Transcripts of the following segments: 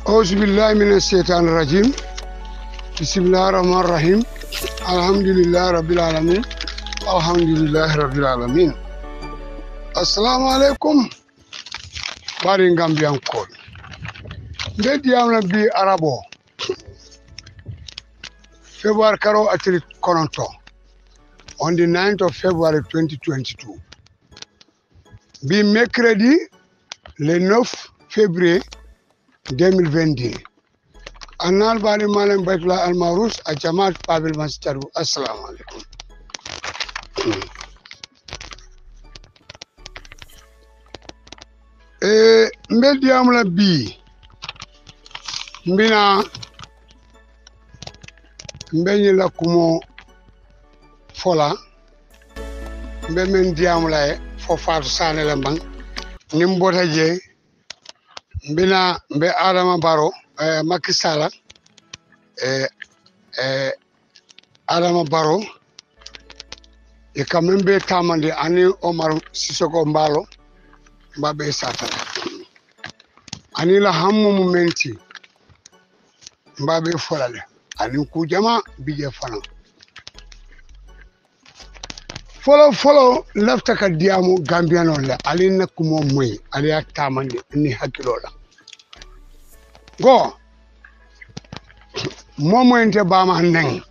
أعوذ بالله من الشيطان الرجيم بسم الله الرحمن الرحيم الحمد لله رب العالمين الحمد لله رب العالمين السلام عليكم بارين غامبيان كول ندي امنا بي عربو February karo atili kononto on the 9th of February 2022 bi mercredi le 9 février 2022 annal bani malen baytula al marus a jamaat pabil masjaru assalamu alaikum mbedi amla bi mbina mbenyi la kumo fola mbe men diamla fo faatu sane la mbang nimbota je mbina mbe Adama Barrow Macky Sall Adama Barrow e kamembe tamande ani Omar Sissoko Mbalo mbabe satala ani la hammu momenti mbabe folale ani ku jama bije fana folo lafta ka diamu gambiano la ali nak mo moy ali ak tamande ni hakilo la go momo ente bama neng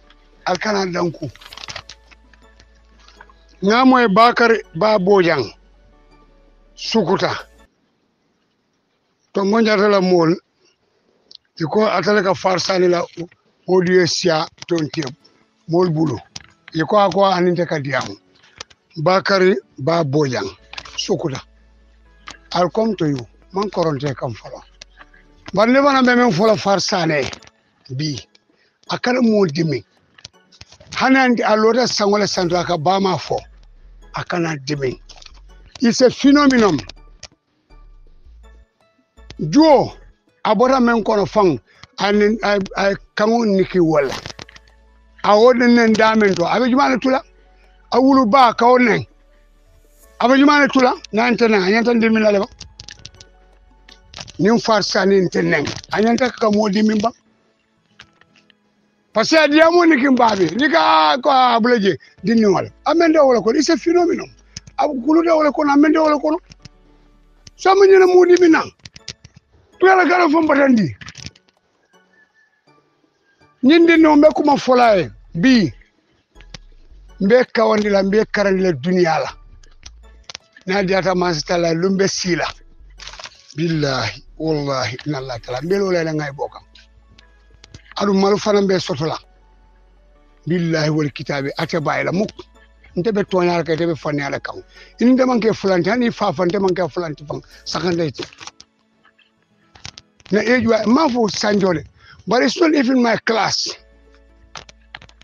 alkana danku ngamoy Bakar ba Bojang sukuta to monjata la mol iko atale ka farsani la Odiesia tontie mol bulo iko akwa aninte ka diamu Bakari ba Bojang sukuta alkom to you man koronte kam fala barne bana be men fola farsane bi akara mo dimi hanandi alota sangola sandra ka bama fo akana dimi it's a phenomenon jo abora men kono fang and I kamu niki wala awodin nen damen to abe jumana tula awulu ba kawnen abe jumana tula nantana anyanta dimina leba nim farsani ntenen anyanta ka modi mimba parce que diamo niki mbabe nika ko ableje dinni wala amende wala ko it's a phenomenon abukulu de wala ko amende wala ko so manyina modi minan pela gara fo batandi nyinde no mbe kuma folaye bi mbe kawandi la mbe karandi la dunya la na diata masitala lumbe sila billahi wallahi inna allah taala mbe lo la ngay bokam adu malu fana mbe sotola billahi wal kitabi atabayla muk ndebe toñal kay tebe fanale kam inde manke fulante hani fafante manke fulante fang sakandete na ejwa mafo sanjole. But it's not even my class.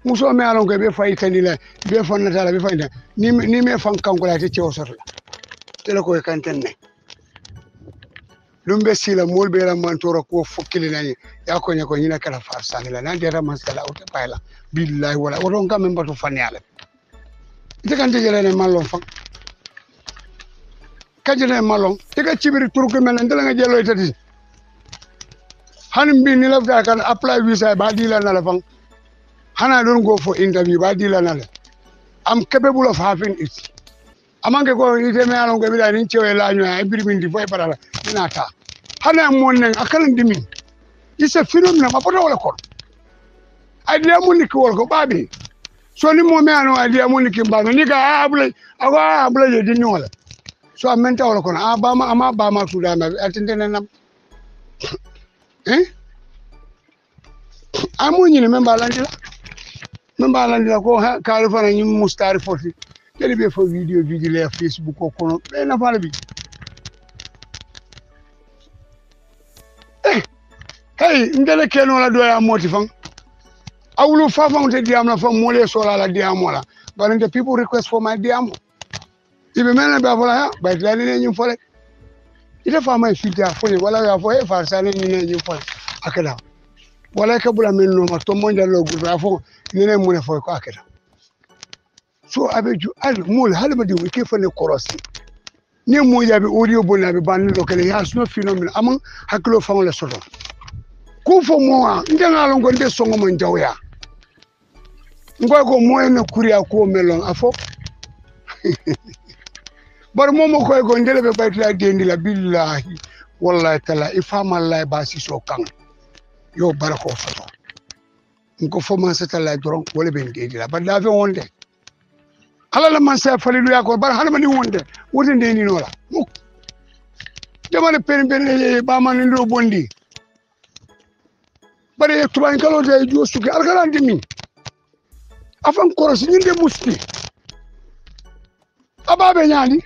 Muso me alon ko be fay kanila be fonna tala be fay ni me fan kanko la te ci osotla tele ko kantenne lumbe sila molbe la mantoro ko fokili nani yako nyako nyina kala farsani la nan dera masala o te payla billahi wala o don kam mbatu fanyala ite kan tejele ne malon fa kajene malon te ka cibiri turku men ndela nga jelo tati hanim bi ni lafta kan apply visa ba dila na la fang hana don't go for interview ba dila na la I'm capable of having it amange ko ite me alon ko bi da ni cewe la nyu ay birmin di foy parala inata hana mon nen akalan dimi it's a phenomenon ma poto wala ko idea mun ki wol ko babi so ni mo me anu idea mun ki ba ni ka abule je di wala so amenta wala ko na ba ma su da na atinde nam amunyi ne memba landila ko kaalu fana nyum mustari foti tele be fo video le Facebook ko kono be na fala bi hey ngele keno la doya moti fang awulu fafang te diam la fam mole sola la diam wala but the people request for my diam ibe mena be fola ba tlani ne nyum fole ite fama filter fo wala ya fo e farsane ni ne nyum fole akada wala ka bula men no ma to monja lo gudra fo ni ne mune fo ko akada so abeju al mul halma di ke fa ne korosi ni mo yabe audio bona be ban lo kele has no phenomena among haklo fa la soto ku fo mo ndenga lo ngonde songo mo njawya ngoy ko moy na kuriya ko melon afo bar momo koy go ndele be baytla dendi la billahi wallahi tala ifama allah ba si so kan yo barako foto ngo fo man satala doron wala ben dendi la balla fe wonde ala la man sa falilu ya ko bar halma ni wonde wote dendi no la jamane pen ba man ndo bondi bare tuban kalo de jo suki algaran dimi afan koros ñinde musti ababe ñaani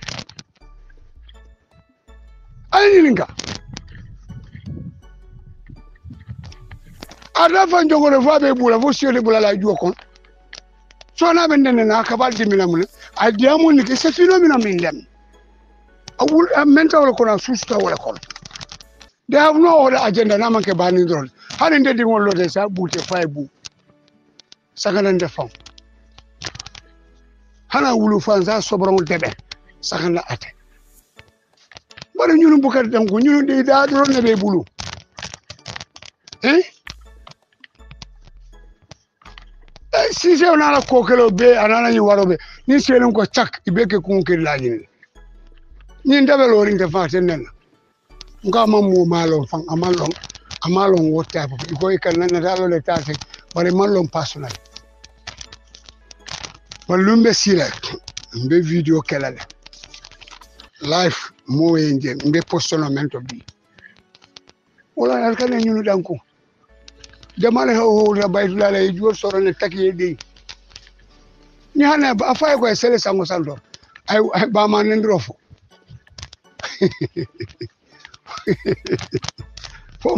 ay ninga ada fan jogore fabe bula fo siole bula la juo kon so na ben na ka baldi minamuna ay diamu ni ke se phenomena min dem awul mental ko na susta wala kon they have no other agenda na man ke bani drone hani ndedi ngol lo de sa bute fay bu sakana ndefam hana wulu fanza sobron debe sakana ate bare ñunu bukar dangu ñunu de da do ne be bulu si se on ala kokelo be anana ni warobe ni selen ko chak ibeke kun ke lajini ni ndabe lo rin de faten nen nga mamu malon fan amalon wota ko ikal nan dalo le tase bare malon personal walumbe sila mbe video kelale live mo enje mbe postonamento bi wala alkane ñunu danko jamale ho la baytula la jor soro ne takiye de ni hana ba fay ko sele sango sando ay ba ma ndrofo fo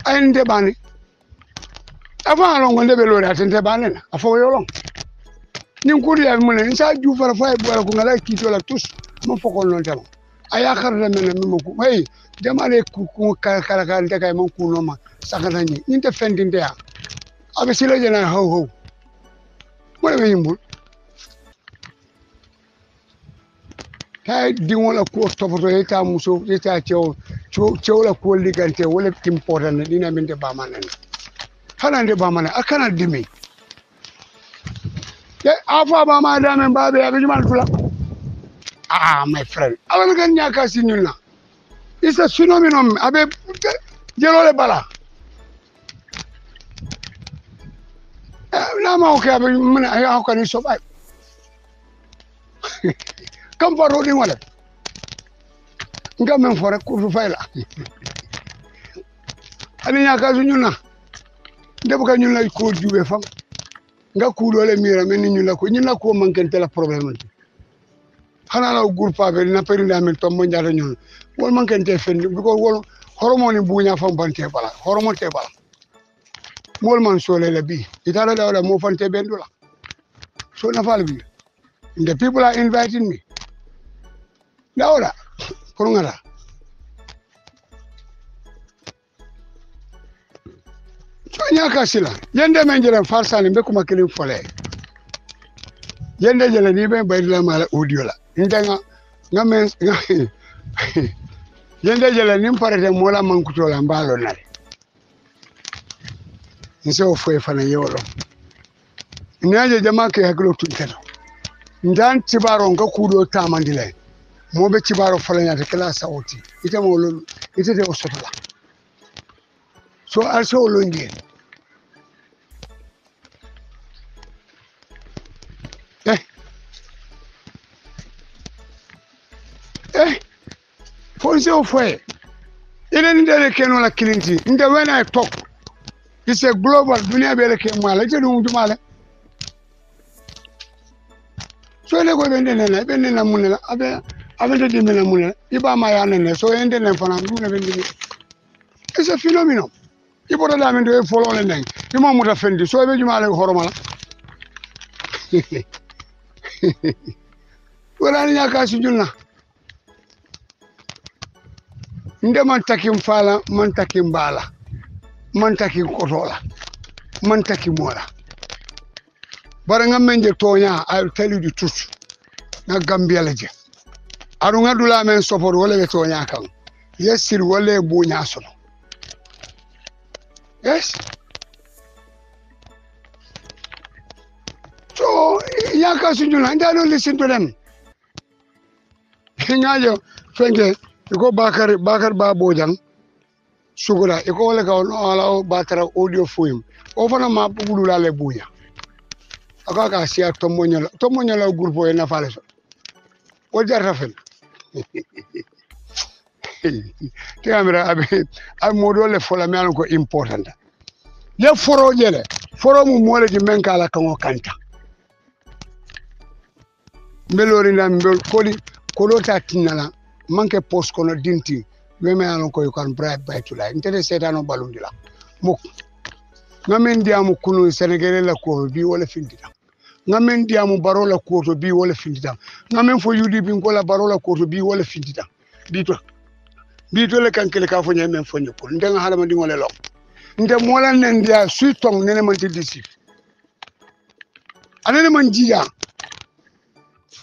ay nde bani avant longo nde be lori atende bani na afo yolong ni nguri ya mun nsa ju fara fay bu ko ngala kito la tous mo foko non tamo aya khar la men mi ko hey jamale ku kala kala de kay mon ku no ma sakana ni inte fendinde ya abe sila jena ho mo le yimbul tay di wala ko topoto eta muso eta cew la ko ligante wala important dina minde ba manen hanande ba manen akana dimi afa ba ma da men babe ya bijumal tula my friend ala kan nyaka sinuna it's a phenomenon abe jelole bala na ma o ka be mun ay ko ni so bay kam fa rodin wala ngam men fore ko fayla ani nyaka sunyuna ndebo ka nyuna ko jube fam nga kuulole mira men ñu la ko mankante la problème xana la groupe avec na perinda men to mo njaata ñun wol mankante fendi ko wol hormone buña fam bante bala hormone te bala mol man sole la bi itala dawla mo fante bendula so na fal bi the people are inviting me dawla pour ngara nyaka sila yende men jere farsani be kuma kelin fole yende jele ni be bayla mala audio la ndenga ngamen yende jele ni parete mola man kutola mbalo nale nso fo fana yolo nyaje jama ke haklo tunkelo ndan tibaro nga kudo tamandile mo be tibaro fala nyata kala sawti ite mo lolu ite de osotola so also longe fonse o foye ile ndele keno la kilinti nde when I talk it's a global dunia bele ke mala je dum jumale so ile go bende na munela abe de dimena munela iba ma ya nene so ende ne fana ndu ne bende it's a phenomenon ibo da men do follow le neng imo muta fendi so be jumale horomala wala ni aka sujunna nde man takim fala man takim bala man takim kotola man takim mola bara ngam men je tonya I will tell you the truth na Gambia la je aru ngadula men sopor wala be tonya kan yesir wala bunya sono Yes. So yaka sunjuna and I don't listen to them. Ngayo fenge ko Bakar Babojang Sugura iko wala ka no ala batara audio film o fana ma bulu la le buya aka sia tomonyo la grupo e na fale so o jarra fen kamera abi modo le fola mi ko important le foro jele foro mu mole di men kala kan kanta melori na mbel kolo ta tinala manke post kono dinti weme alon ko kan bribe by to like intérêt setano balundila mok ngamen diamu kunu Sénégalais la ko bi wala findita ngamen diamu barola ko to bi wala findita ngamen fo UDP ko la barola ko to bi wala findita bito le kankele ka fo nyame fo nyoko ndenga halama di ngole lo nde mola nen dia suitong nene man tidisi anene man jiya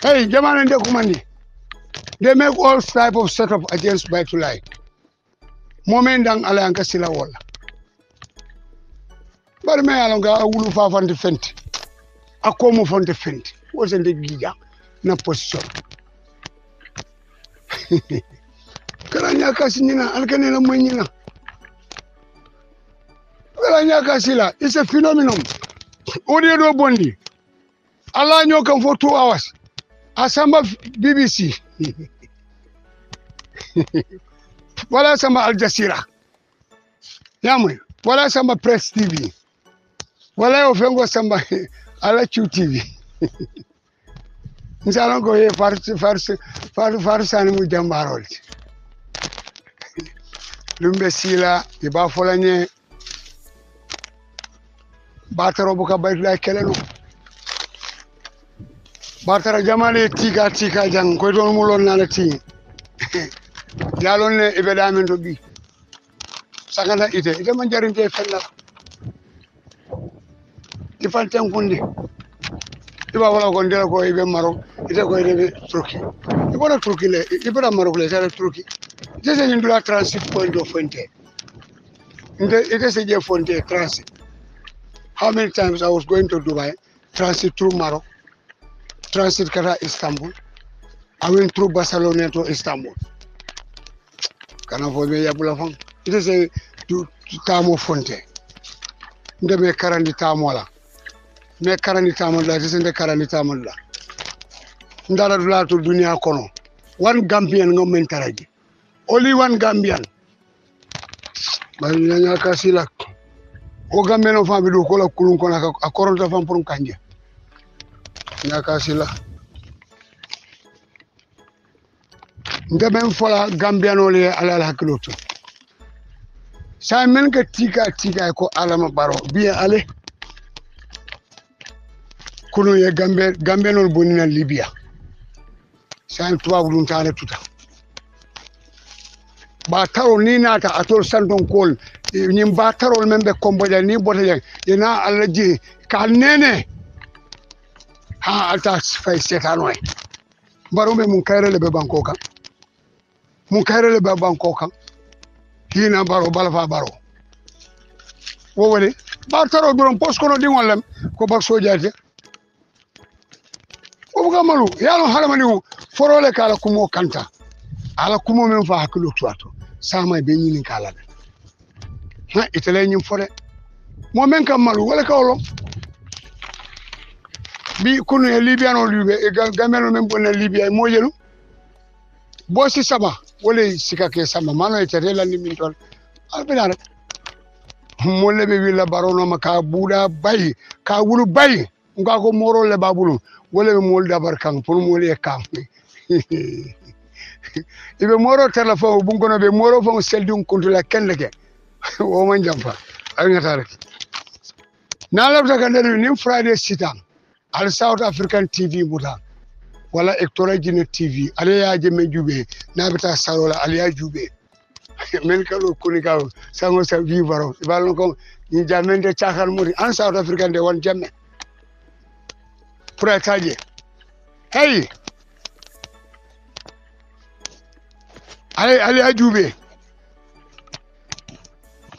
hey jamana nde ko mandi. They make all type of setup against Baitulai. Moment dang ala anka sila wala. But me alonga awulu fa fan defend. Akomo fan defend. Wasn't the giga na position. Karanya kasinina alkanela mwenyina. Karanya kasila it's a phenomenon. Audio do bondi. Ala nyoka for 2 hours. Asamba BBC. Wala sama Al Jazeera. Yamwe. Wala sama Press TV. Wala ofengo sama ala QTV. Nsalongo ye farsani mu jambarol. Lumbe sila iba folanye bataro buka bayla keleno. Batara jamale tika jang ko don mo lon nana ti yalon ne ibe damen to bi sakana ite man jarinte fenna ifal tan kunde iba wala ko ndela ko ibe maro ite ko ibe turki ibona turki le ibona maro le sala turki je se ndula transit point of fonte ite se je fonte transit. How many times I was going to Dubai transit through Morocco, transit kata Istanbul. I went through Barcelona to Istanbul. Kana fo me yabula fam. Ite se tu tamo fonte. Nde me karandi tamo la. Me karandi tamo la, ite se nde karandi tamo la. Ndara dula to dunia kono. One Gambian no mentaraji. Only one Gambian. Bari nyanya kasila. O Gambian no fam bidu kola kulun kona akoronta fam pour kanje. Nyakasila. Ndeben fola Gambiano le ala hakiloto. Sa men ka tika ko alama baro bien ale. Kuno ye Gambiano bonina Libya. Sa tuwa bulun tane tuta. Ba taro ni nata atol sandon kol ni ba taro membe komboja ni bote yana alaji kanene ha alta fay setano e baro me mun kayre le be banko kan mun kayre le be banko kan hina baro balfa baro wo woni ba taro duron poskono dingolem ko bak sojaate o buga malu yalo halamani forole kala kumo kanta ala kumo men fa hakilo tuato sama be nyini kala ha itele nyim fore mo men kam malu wala kawlo bi kunu e Libya no libe e Gambiano men bonna Libya mo yelu bosi saba wala sikake sama mano e tedela ni min ton albinare mo lebe wi la barono maka buda bay ka wulu bay ngako moro le babulu wala mo dabar kan pour mo le kam ibe moro telefon bu ngono be moro fon seldum kuntula kenleke o man jamfa ay ngata rek na labta kan ni Friday sitam al South African TV muta wala Ectora Guinea TV ale ya je men jube na beta salola ale ya jube men kalo kuni ka sango sa vivaro balon ko ni jamende chakal muri an South African de won jamme pour taje hey ale ya jube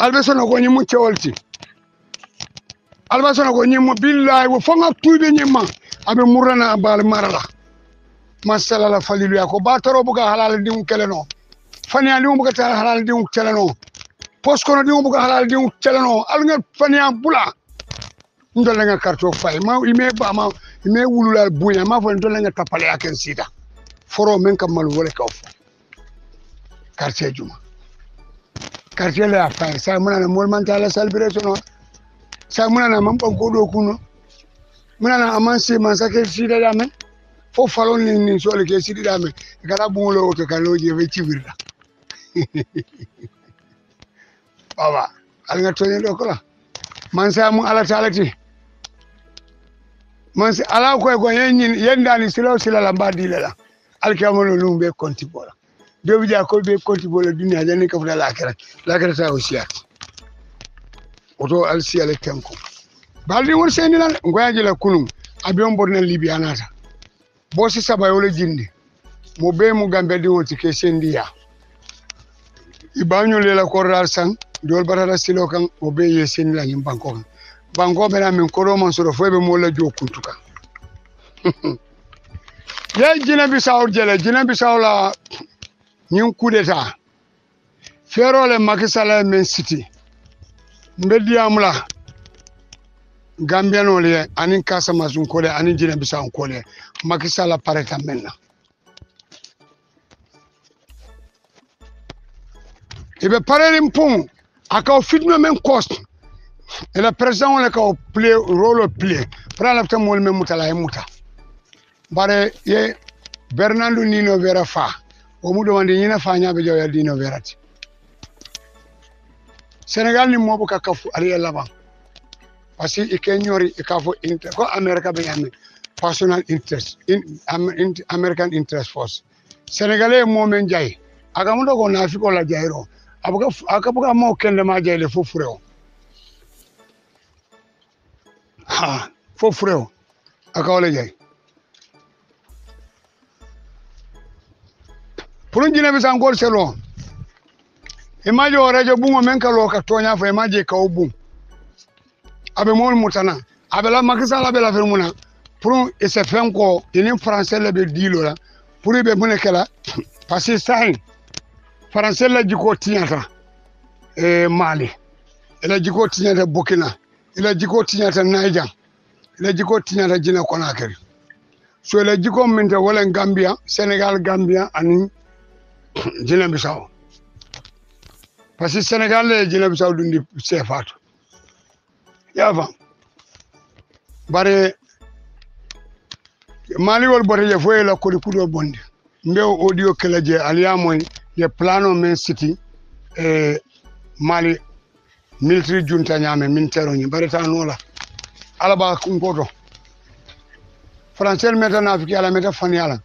albesono ko nyimu cewolti albesono ko nyimu billahi wo fonga tuube nyimma abe murana bal marala masala la falilu ya ko batoro buga halal dimu keleno fania dimu buga ta halal dimu keleno poskono dimu buga halal dimu keleno alnga fania bula ndole nga karto fay ma ime ba ma ime wululal bunya ma fo ndole nga tapale aken sita foro men kam mal wole kawf quartier juma quartier la fay sa muna na mol man tala celebration sa muna na man ko do kuno muna na amansi man sake sida dame fo falon ni so le ke sida dame kala bungulo o to kalo je be cibirda baba alga toni do ko man sa mu ala talati man si ala ko go yendani silo sila mbadi lela alkiamono lumbe konti bola dobi ja ko be konti bola dunia jani ka fula lakira ta osiya oto alsi ale tenko baldi won seni lan ngoyaji la kunum abion borna libya nata bosi sabayolo jindi mo be mu gambe di won tike sendiya ibanyo lela koral san dol barara silo kan mo be ye seni la nyim banko be na min koro man soro fo be mo la jo kuntuka ye jina bisaw la ñin coup d'état ferole Macky Sall men city mbediyamula gambiano le anin Casamance ko le anin jina bisaw ko le Macky Sall pareta menna ibe parelin pon aka fitno men cost et le président on ka play role play para la tamol men mutala e muta bare ye Bernardo Nino Vera fa o mu demande ñina fa ñabe joya Nino Verati Sénégal ni mo ka kafu ali laban parce que ke ñori e ka fo inter ko America be ñame personal interest American interest force Sénégalais mo men jay aga mu dogo na fi ko la jayro aka buga mo kende ma jayle fo fureo ha fo fureo aka wala jay pour njina bisa ngol selo imaje o radio bungo men ka lo ka tonya fo imaje ka obun abe mon mutana abe la Macky Sall abe la fermuna pour e se fen ko ini français le be dilo la pour be mun kala parce que ça français la jiko tiñata Mali ila jiko tiñata Burkina ila jiko tiñata Niger ila jiko tiñata Guinée Conakry so ila jiko minta wala Gambia Sénégal Gambia ani Guinée Bissau parce que Sénégal le Guinée Bissau dundi sefatu yafa bare Mali wol bote je foye la kodi kudo bonde mbew audio kala je aliamoy ye plano men city Mali military junta nyame militaire ni bare ta nola alaba kungoto français meta na fiki ala meta faniala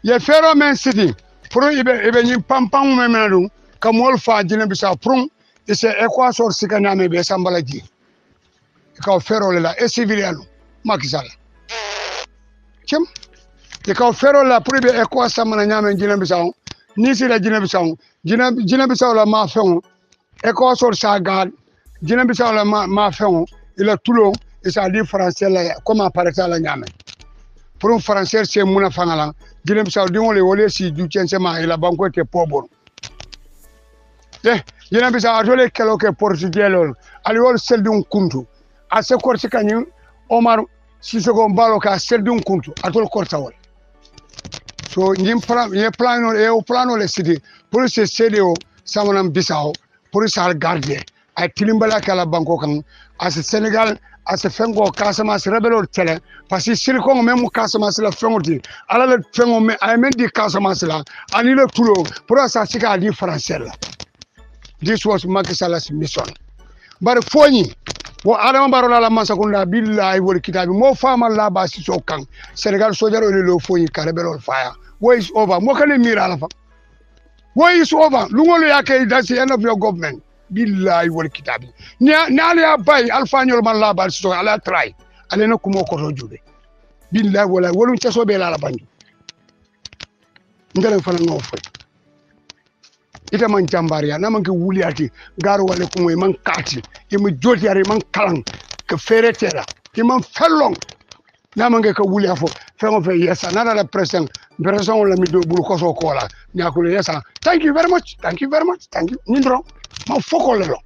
ye fero men city pour ibe ni pampam men menadu kamol fa Guinée Bissau pour ise Équateur sika nyame be sambala ji ka fero la e civiliano Macky Sall cem e ka fero la pour be Équateur samana nyame Guinée Bissau ni si la Guinée Bissau Guinée Bissau la ma fon Équateur sa gad Guinée Bissau la ma fon il a tulo et ça dit français la comment paraît la nyame pour un français c'est muna fangala Guinée Bissau di wole wole si du tiensema ila banko te pobor Guinée Bissau atole kelo ke portugais lol ali wol seldun kuntu a se korti kanyi Omar Sissoko Mbalo ka seldun kuntu atol kortawol so ñim plano le city pour ce CDO samanam Bissau pour ça garder ay tilimbala kala banko kan as Sénégal as fengo Casamance rebelor tele parce que silicon même Casamance la fengoti ala le fengo me ay men di Casamance la ani le tulo pour ça sika di français la this was Macky Sall's mission bar foñi wo adama barola la masakunda billahi wol kitabi mo fama la ba si so kan Sénégal sojaro le lo foñi ka rebelor fire wo is over mo kan mira la fa wo is over lungolo yake that's the end of your government billahi wal kitabi naali ya bay alfañol man la bal so ala try ale no kumo ko to jube billahi wala wolum taso be la banju ngalen fana no fay ita man jambariya na man ke wuliyati garu wale kumoy man kati ima joti yari man kalang ke fere tera ima fellong na man ke ka wuliya fo fengo fe yesa na la president la mi do bulu koso kola nyakule yesa thank you very much thank you nindro ma foko lelo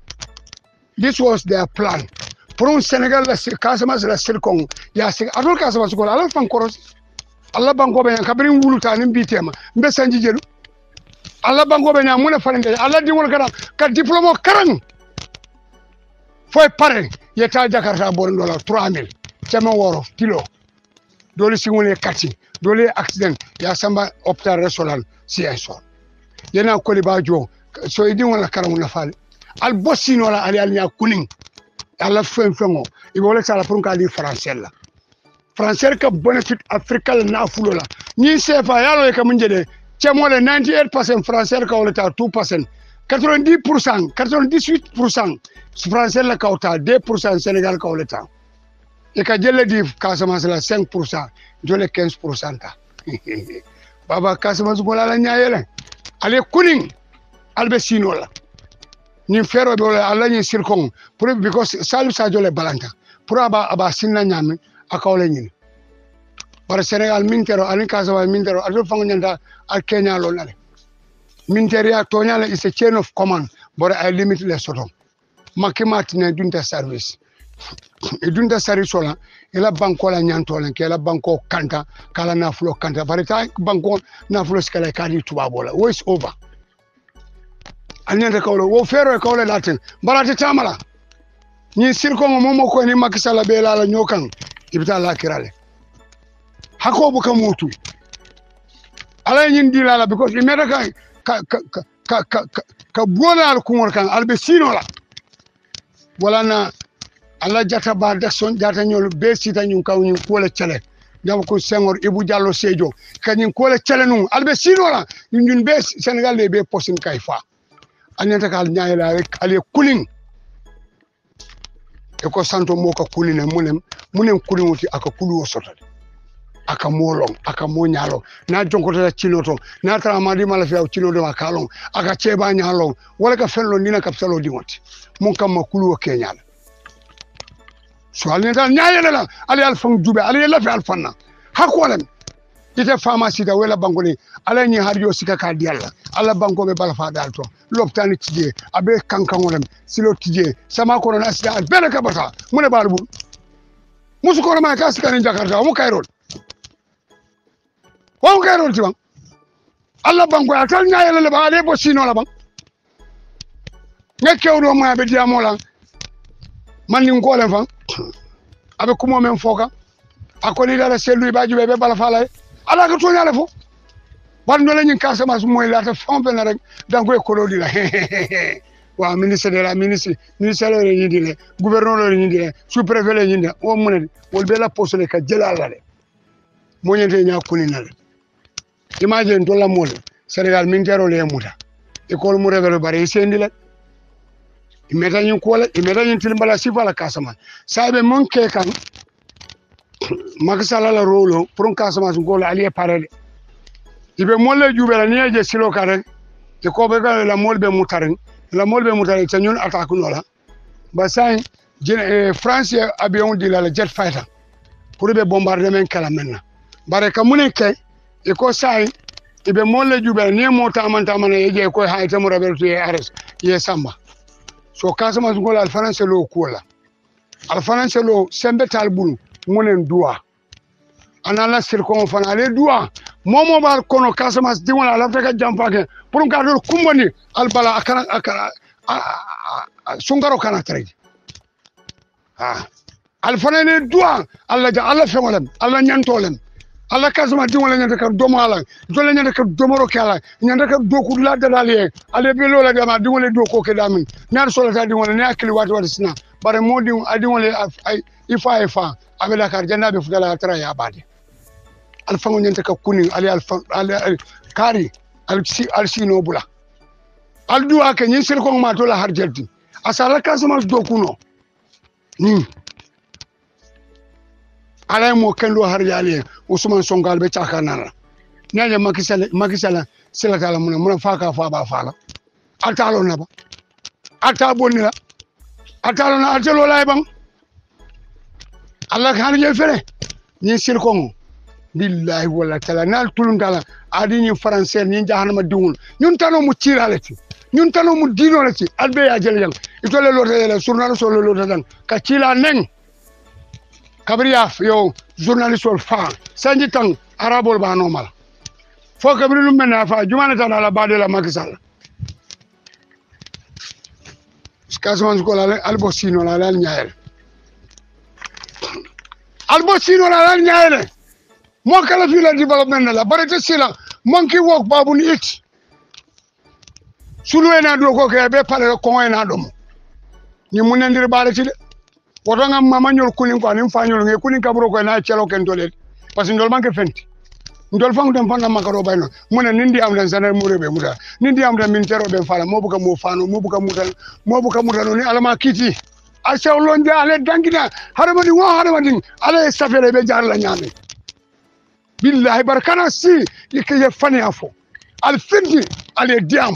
this was their plan pour un Sénégal la Casamance la Sirkong ya sig adol Casamance ko ala fan koros alla banko be kabrin wuluta nim bitema mbe sanji jelu alla banko be nya muna falende alla dingol kana ka diplôme karang foy pare yeta Jakarta bon dollar 3000 cema woro kilo dole singole kati dole accident ya samba hôpital restaurant CSO yena ko li bajo so idi wala karang na fal al bossino la ali nya kuning alla fengo ibole sala pour ka di français ka benefit africain na fulo la ni sefa yalo ka munjede cemo le 98% français ka wala 2% 90% 98% français la ka wata 2% Sénégal ka wala ta e ka jelle di Casamance la 5% jole 15% ta baba Casamance gola la nyaayele ale kuning albe sino la ni fero be ala ni sirkong pour because salu sa jole balanta pour aba sinna nyame akawle ñini par Sénégal mintero ani Casamance mintero ado fango ñanda al Kenya lo nale minteria to ñala is a chain of command but I limit le soto makimati ne dunta service e dunta service wala ila banko la ñanto len ke la banko kanta kala na flo kanta barita banko na flo skala kadi tuba bola was over anyande kawlo wo fero kawle latin barati tamala ni sirko momo ko ni makisala be la ñokan ibita la kirale hako bu ka mutu ala nyin dilala because imeda ka bola al kumor kan albe sino la wala na ala jata ba dakson jata nyol be sita nyun kaw nyun ko la chale jam ko Senghor Ibou Diallo Sédio kanyin ko la chale nun albe sino la ñun be Sénégal le be posin kay fa anyata kal nyaayla rek ale kuling e ko santo mo ka kulina munem kulimuti aka kulu sotade aka molong aka monyalo na jonko ta chinoto na tra madi mala fi chinodo makalong aka cheba nyalo wala ka fello nina kapsalo dimoti mun kam makulu kenyal so alne dal nyaayela la ali alfang jube ali la fi alfanna hakolem ite pharmacie da wala bangoni ala ni harjo sika ka dialla ala banko be bala fa dal to loptani tije abe kankangolem silo tije sama corona sida bele ka bata mune balbu musu ko ma ka sika ni Jakarta mo kayrol tiwan alla banko atal nyaayela le ba ale bo sino la bang ngekewdo ma be diamola man ni ngolem fan abe kumo men foka akoni dala selu ba jube be bala fa lay ala ka tonya le fo ban do la ñin Casamance moy la ta fon ben rek dang koy ko di la wa ministre de la ministre le ñi di le gouverneur le ñi di le sous préfet le ñi di o mo ne wol be la poste le ka jela la le mo ñente ña kuni na le imagine to la mo Sénégal mintero le muta école mu revelo bari sendi le imeta ñin ko la imeta ñin tilmbala sifa la Casamance saybe mon ke kan makisala la rolo pour Casamance ngolo ali parele ibe molle jubela ni je silo kare e ko be la molbe mutaren te ñun attaque no la ba say France avion di la jet fighter pour be bombarder men kala menna bare ka munen kay e ko say ibe molle jubela ni mota amana je ko hayta mo rabeltu e ares ye samba so Casamance ngolo al France lo kola al France lo sembe talbulu munen duwa anala sirko fana ale duwa momo bar kono Casamance di wala lafta jampake pour ngadol kumbani albala akara sungaro kana treji al fana ne duwa alla ja alla fengolem alla nyantolem alla Casamance di wala nyanta ka domala dole nyanta ka domoro kala nyanta ka doku la dalale ale be lola gama di wala doko ke damin ñaar solata di wala ne akili wati sina bare modi adi wala ifa abe Dakar jannabe futala tara ya bade alfango nyanta ka kuni ali kari al sino bula al duwa ke nyin sir ko ma to la harjelti asala Casamance do kuno ni ala mo kendo har yale Ousmane Sonko be chakana la nyanya makisala sila kala mun faka fa ba fala atalo na ba ata bonni la atalo na atelo lay bang Allah kan je fere ni sir ko billahi wala tala nal tulun dala adi ni français ni jahanama dingul ñun tano mu ciralati ñun tano mu dino lati albe ya jele jang itole lote la journal so lote dan ka cila neng kabriya yo journaliste wol fa sanji tang arabol ba normal fo kabri lu mena fa jumana tan ala bade la Macky Sall skasman ko la albo sino la nyaayel albo sino la nyaayel mo kala fi la development la barete sila monkey walk babu ni it sulu ena do ko ke be pale ko ena do ni munendir balati de woto ngam mama ñol kunin ko anim fañol nge kunin kabro ko na celo ken tole parce que ndol manke fenti ndol fang dem fanda makaro bayno mona nindi am dan sanar mu rebe muda nindi am dan min tero ben fala mo buka mo fano mo buka mutal ni alama kiti a sewlon ja ale dangina harama di ale safere be jar la nyame billahi barkana si ike fani afo al fenti ale diam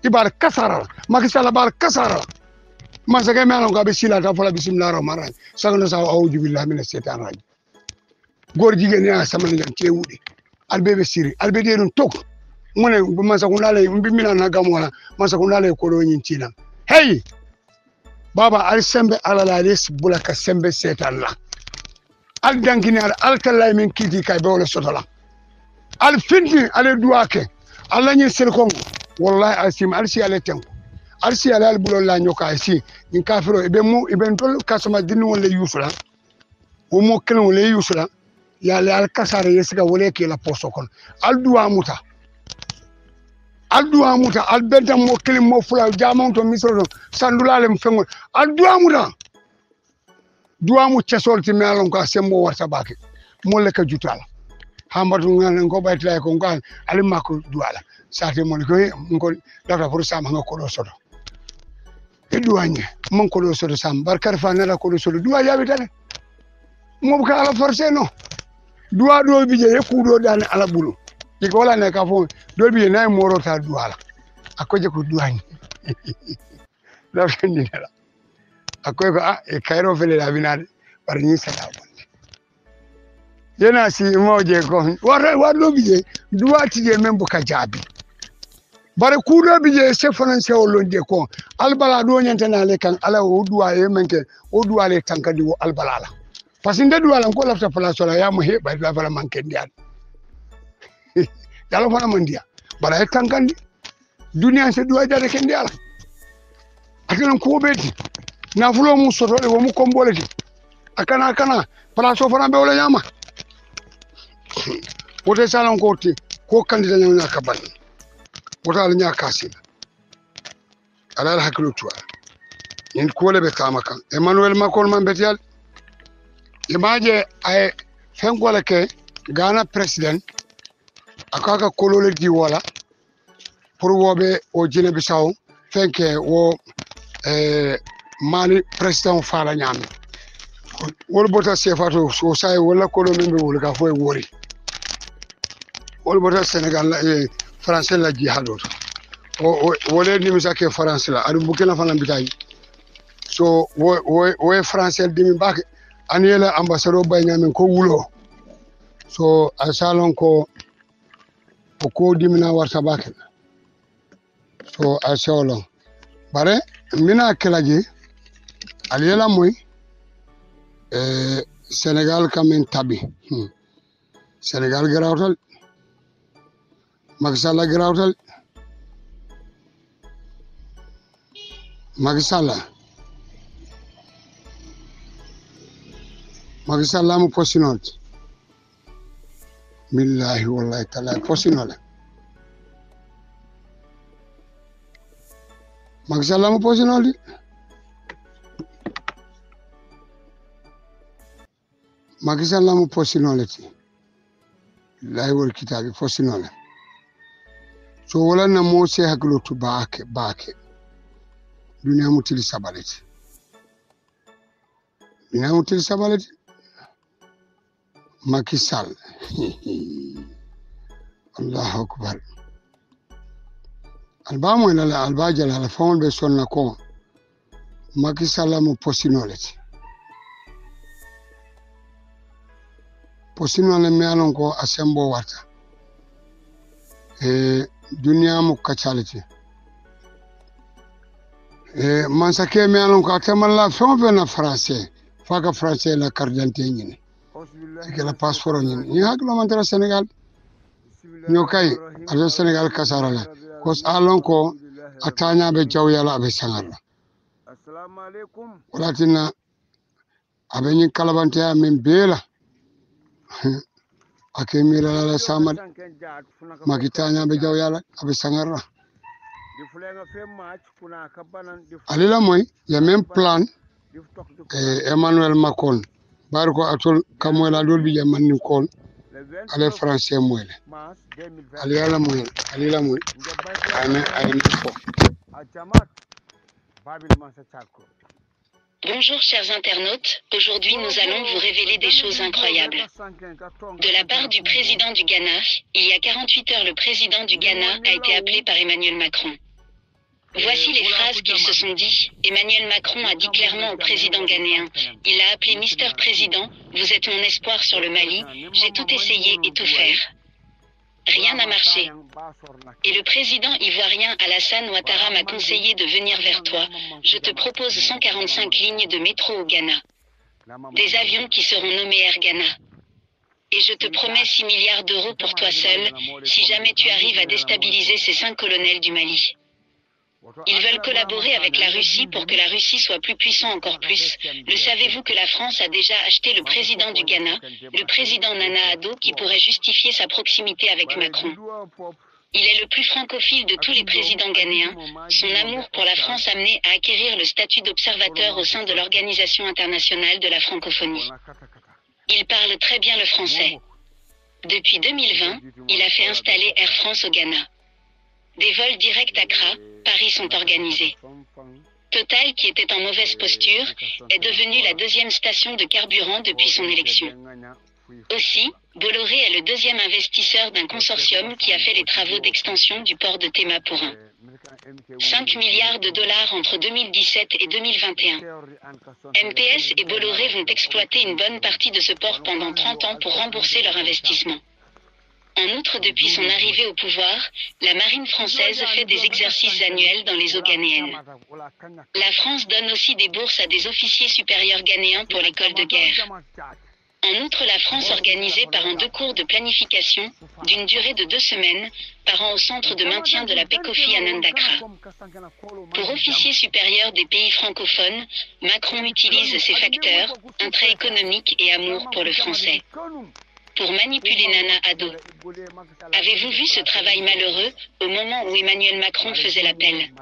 ibar kasara makisala bar kasara masake melo ko be sila ta fola bismillahir rahmanir rahim sagno sa a'udhu billahi minash shaitanir rajim gor jigen ya sama ngan cewude albebe siri albede don tok mone masakunda le mbimina na gamola masakunda le ko do nyin cina hey baba al sembe alala les bulaka sembe setan la al dankini al kala min kiti kay be wala sotola al finti al duake alla nyi sel ko wallahi asim al si ale tenko alsi alal bulo la nyoka si in kafiro ibe mu ibe tol kasama dinu wala yusula o mo ken wala yusula ya le al kasare yesiga wala ke la poso kon al duwa muta al benta mo ken mo fula jamon to misro sandulale mfengol al duwa mu cesol ti melon ko sembo warta bake mo le ka jutala hambatu ngane ko baytla ko ngal ali makko duwala sate mon ko ngol dafa pour sama ngako do sodo duwañe man ko do sodo sam barkar fa nala ko do sodo duwa yabi tane mo ka ala forcé no duwa do bije e ku do dan ala bulu di ko wala ne ka fo do bije nay moro ta duwala akoje ko duwañe da fendi la akoy ko e kayro fele la binade bar ni sala yana si moje ko wa do bije duwa tije men bu ka jabi bare kudo bije se français o londe ko albala do nyantana le kan ala o duwa e menke o duwa le tankadi o albala la parce que duwa la ko lafta place la ya mo heba la fala manke ndial yalla fana mandia bara e tankandi dunia se duwa jade ke ndial akana ko beti na fulo mu soto de mo komboleti akana place o fana be wala nyama wote salon ko ti ko candidat nyama ka ban wota ala nya kasila ala hakilo tuwa yin kole be kama kan Emmanuel Macron man betial imaje ay fengola ke Ghana president akaka kolole di wala pour wobe o Guinea Bissau fenke wo mani president fala nyame wol bota sefato so say wala kolo membe wol ka foy wori wol bota Senegal français la jihadot o wole ni misake français la adu bukena fana bitay so wo français dimi bak aniela ambassadeur bay nyamen ko wulo so asalon ko dimina warta bak so asolon bare mina kelaji aliela moy Senegal kamen tabi Senegal garawtal Macky Sall garawtal Macky Sall mu posinol billahi wallahi taala posinol Macky Sall mu posinol di Macky Sall mu posinol ti billahi wal kitabi posinol so wala na mo se hakilo to baake dunia mutili sabaleti Macky Sall Allahu akbar alba mo la alba jala la fawol be sonna ko Macky Sall mo posinolete posinole mi alon ko asembo wata dunia mo kachaliti mansake mi alon ko atamalla fawbe na français faka français la carte d'identité ñini ke la passeport ñini ni haklo man tara Sénégal ñokay aljo Sénégal kasara la ko alon ko atanya be jaw yala be sangarla assalamu alaikum walatina abe ñin kalabante ya min bela ake mira la samad makitanya be jaw yala abe sangarla alila moy ya même plan Emmanuel Macron bar ko atol kamola dol bi man ni kon ale français moy alila moy ay fo. Bonjour chers internautes, aujourd'hui nous allons vous révéler des choses incroyables. De la part du président du Ghana, il y a 48 heures le président du Ghana a été appelé par Emmanuel Macron. Voici les phrases qu'ils se sont dit. Emmanuel Macron a dit clairement au président ghanéen, il a appelé Mister Président, vous êtes mon espoir sur le Mali, j'ai tout essayé et tout faire. Rien n'a marché. Et le président ivoirien Alassane Ouattara m'a conseillé de venir vers toi. Je te propose 145 lignes de métro au Ghana. Des avions qui seront nommés Air Ghana. Et je te promets 6 milliards d'euros pour toi seul, si jamais tu arrives à déstabiliser ces 5 colonels du Mali. Ils veulent collaborer avec la Russie pour que la Russie soit plus puissante encore plus. Le savez-vous que la France a déjà acheté le président du Ghana, le président Nana Addo, qui pourrait justifier sa proximité avec Macron. Il est le plus francophile de tous les présidents ghanéens. Son amour pour la France a amené à acquérir le statut d'observateur au sein de l'Organisation internationale de la francophonie. Il parle très bien le français. Depuis 2020, il a fait installer Air France au Ghana. Des vols directs à Accra, Paris sont organisés. Total, qui était en mauvaise posture, est devenu la deuxième station de carburant depuis son élection. Aussi, Bolloré est le deuxième investisseur d'un consortium qui a fait les travaux d'extension du port de Tema pour 5 milliards de dollars entre 2017 et 2021. MPS et Bolloré vont exploiter une bonne partie de ce port pendant 30 ans pour rembourser leur investissement. En outre, depuis son arrivée au pouvoir, la marine française fait des exercices annuels dans les eaux ghanéennes. La France donne aussi des bourses à des officiers supérieurs ghanéens pour l'école de guerre. En outre, la France organisait par an 2 cours de planification, d'une durée de 2 semaines, par an au centre de maintien de la paix Kofi Annan d'Accra. Pour officiers supérieurs des pays francophones, Macron utilise ces facteurs, un trait économique et amour pour le français, pour manipuler Nana Addo. Avez-vous vu ce travail malheureux, au moment où Emmanuel Macron faisait l'appel?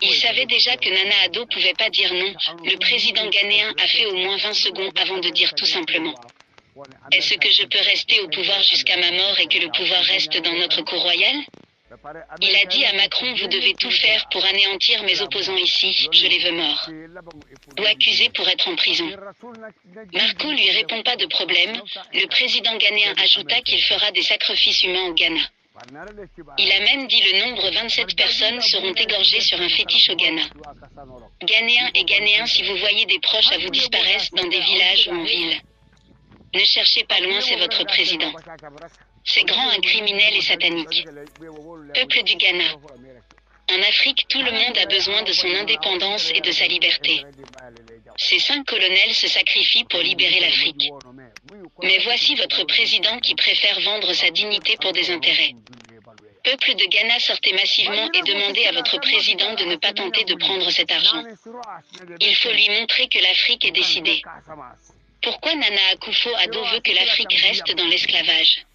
Il savait déjà que Nana Addo pouvait pas dire non. Le président ghanéen a fait au moins 20 secondes avant de dire tout simplement. Est-ce que je peux rester au pouvoir jusqu'à ma mort et que le pouvoir reste dans notre cour royale? Il a dit à Macron, vous devez tout faire pour anéantir mes opposants ici, je les veux morts. Ou accusés pour être en prison. Marco lui répond pas de problème, le président ghanéen ajouta qu'il fera des sacrifices humains au Ghana. Il a même dit le nombre 27 personnes seront égorgées sur un fétiche au Ghana. Ghanéens et Ghanéens, si vous voyez des proches à vous disparaître dans des villages ou en ville, ne cherchez pas loin, c'est votre président. C'est grand, un criminel et satanique. Peuple du Ghana. En Afrique, tout le monde a besoin de son indépendance et de sa liberté. Ces 5 colonels se sacrifient pour libérer l'Afrique. Mais voici votre président qui préfère vendre sa dignité pour des intérêts. Peuple de Ghana, sortez massivement et demandez à votre président de ne pas tenter de prendre cet argent. Il faut lui montrer que l'Afrique est décidée. Pourquoi Nana Akufo-Addo veut que l'Afrique reste dans l'esclavage?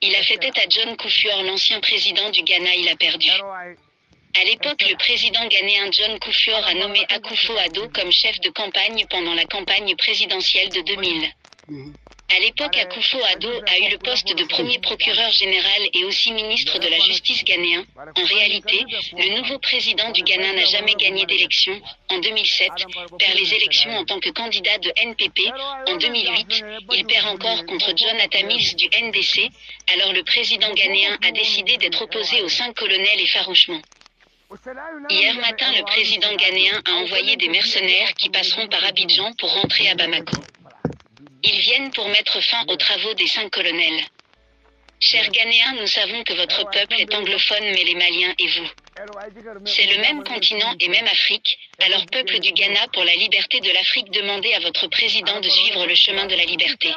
Il a fait tête à John Kufuor, l'ancien président du Ghana, il a perdu. À l'époque, le président ghanéen John Kufuor a nommé Akufo-Addo comme chef de campagne pendant la campagne présidentielle de 2000. À l'époque, Akufo-Addo a eu le poste de premier procureur général et aussi ministre de la Justice ghanéen. En réalité, le nouveau président du Ghana n'a jamais gagné d'élection. En 2007, perd les élections en tant que candidat de NPP. En 2008, il perd encore contre Jonathan Mills du NDC. Alors le président ghanéen a décidé d'être opposé aux 5 colonels et farouchement. Hier matin, le président ghanéen a envoyé des mercenaires qui passeront par Abidjan pour rentrer à Bamako. Ils viennent pour mettre fin aux travaux des 5 colonels. Chers Ghanéens, nous savons que votre peuple est anglophone, mais les Maliens et vous. C'est le même continent et même Afrique. Alors, peuple du Ghana, pour la liberté de l'Afrique, demandez à votre président de suivre le chemin de la liberté.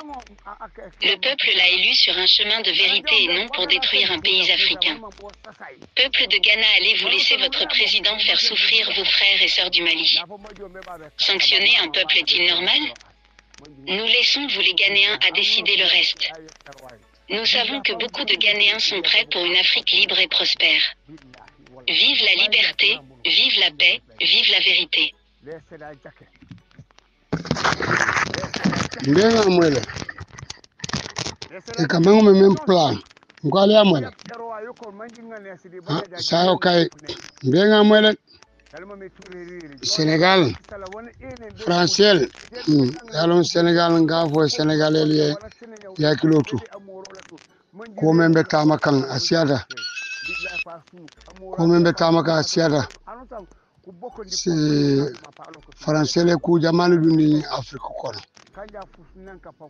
Le peuple l'a élu sur un chemin de vérité et non pour détruire un pays africain. Peuple de Ghana, allez vous laisser votre président faire souffrir vos frères et sœurs du Mali. Sanctionner un peuple est-il normal ? Nous laissons vous les Ghanéens à décider le reste. Nous savons que beaucoup de Ghanéens sont prêts pour une Afrique libre et prospère. Vive la liberté, vive la paix, vive la vérité. Ndenga mwele. Kama même plan. Ngwali amwele. Sayo kai. Ndenga mwele. Sénégal. Français. Yalon Sénégal ngafo Sénégalais lié. Ya kilotu. Ko membe tamakan asiada. Ko membe tamakan asiada. C'est Français les ku jamal duni Afrique kono.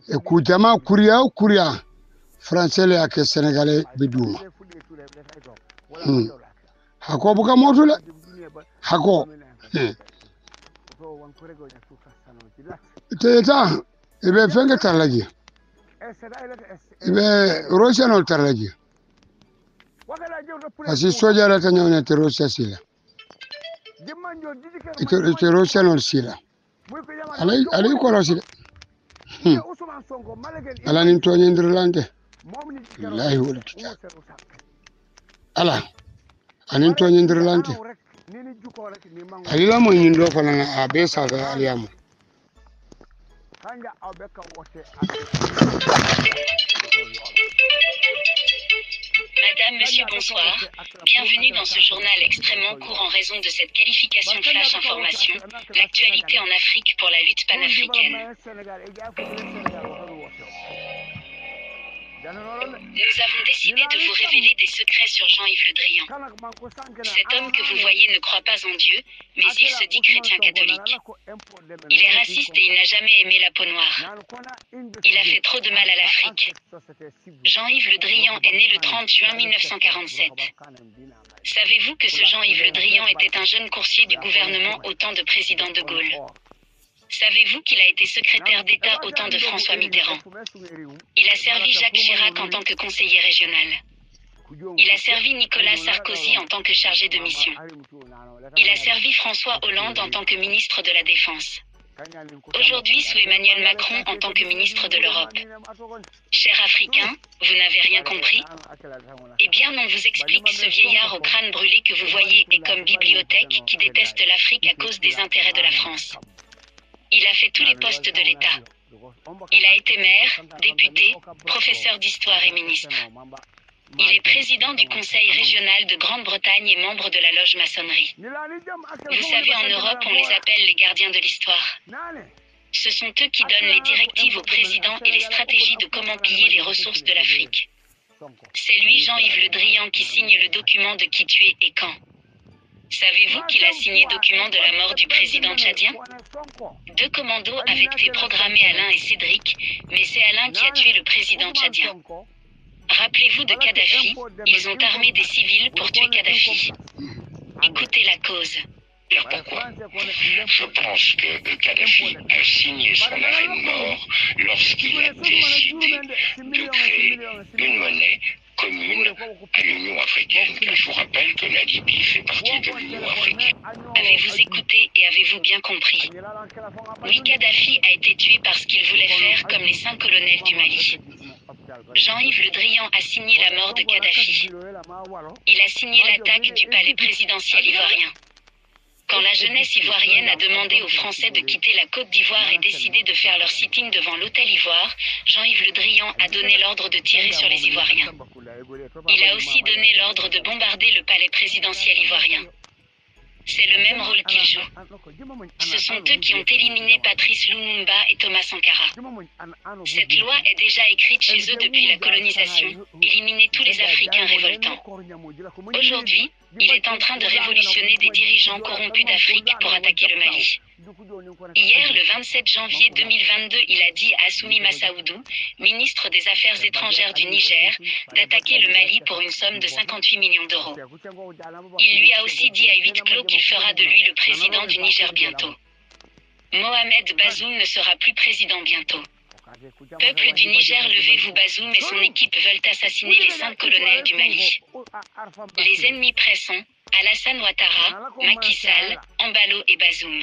E ku jama kuria Français les ak Sénégalais biduma. Hako buka motule. Hako. Teta ibe fenge tarlaji. Ibe Russian tarlaji. Asi soja la tanyone te Russia sila. Ite Russian sila. Alai ko sila. Ala nin to nyendirlante. Wallahi wala tuja. Ala anin to nyendirlante. Alila mo nyindo fana abesa ga aliamu. Madame, monsieur, bonsoir. Bienvenue dans ce journal extrêmement court en raison de cette qualification flash information, l'actualité en Afrique pour la lutte panafricaine. Nous avons décidé de vous révéler des secrets sur Jean-Yves Le Drian. Cet homme que vous voyez ne croit pas en Dieu, mais il se dit chrétien catholique. Il est raciste et il n'a jamais aimé la peau noire. Il a fait trop de mal à l'Afrique. Jean-Yves Le Drian est né le 30 juin 1947. Savez-vous que ce Jean-Yves Le Drian était un jeune coursier du gouvernement au temps de président de Gaulle? Savez-vous qu'il a été secrétaire d'État au temps de François Mitterrand? Il a servi Jacques Chirac en tant que conseiller régional. Il a servi Nicolas Sarkozy en tant que chargé de mission. Il a servi François Hollande en tant que ministre de la Défense. Aujourd'hui, sous Emmanuel Macron en tant que ministre de l'Europe. Chers Africains, vous n'avez rien compris? Eh bien, on vous explique ce vieillard au crâne brûlé que vous voyez est comme bibliothèque qui déteste l'Afrique à cause des intérêts de la France. Il a fait tous les postes de l'État. Il a été maire, député, professeur d'histoire et ministre. Il est président du Conseil régional de Grande-Bretagne et membre de la loge maçonnerie. Vous savez, en Europe, on les appelle les gardiens de l'histoire. Ce sont eux qui donnent les directives au président et les stratégies de comment piller les ressources de l'Afrique. C'est lui, Jean-Yves Le Drian, qui signe le document de qui tuer et quand. Savez-vous qu'il a signé document de la mort du président tchadien? 2 commandos avaient été programmés Alain et Cédric, mais c'est Alain qui a tué le président tchadien. Rappelez-vous de Kadhafi, ils ont armé des civils pour tuer Kadhafi. Écoutez la cause. Alors pourquoi? Je pense que Kadhafi a signé son arrêt de mort lorsqu'il a décidé de créer une monnaie commune à l'Union africaine. Car je vous rappelle que la Libye fait partie de l'Union africaine. Avez-vous écouté et avez-vous bien compris? Oui, Kadhafi a été tué parce qu'il voulait faire comme les 5 colonels du Mali. Jean-Yves Le Drian a signé la mort de Kadhafi. Il a signé l'attaque du palais présidentiel ivoirien. Quand la jeunesse ivoirienne a demandé aux Français de quitter la Côte d'Ivoire et décidé de faire leur sit-in devant l'hôtel Ivoire, Jean-Yves Le Drian a donné l'ordre de tirer sur les Ivoiriens. Il a aussi donné l'ordre de bombarder le palais présidentiel ivoirien. C'est le même rôle qu'ils jouent. Ce sont eux qui ont éliminé Patrice Lumumba et Thomas Sankara. Cette loi est déjà écrite chez eux depuis la colonisation, éliminer tous les Africains révoltants. Aujourd'hui, il est en train de révolutionner des dirigeants corrompus d'Afrique pour attaquer le Mali. Hier, le 27 janvier 2022, il a dit à Assoumi Massaoudou, ministre des Affaires étrangères du Niger, d'attaquer le Mali pour une somme de 58 millions d'euros. Il lui a aussi dit à huis clos qu'il fera de lui le président du Niger bientôt. Mohamed Bazoum ne sera plus président bientôt. Peuple du Niger, levez-vous, Bazoum et son équipe veulent assassiner les 5 colonels du Mali. Les ennemis pressants, Alassane Ouattara, Macky Sall, Embalo et Bazoum.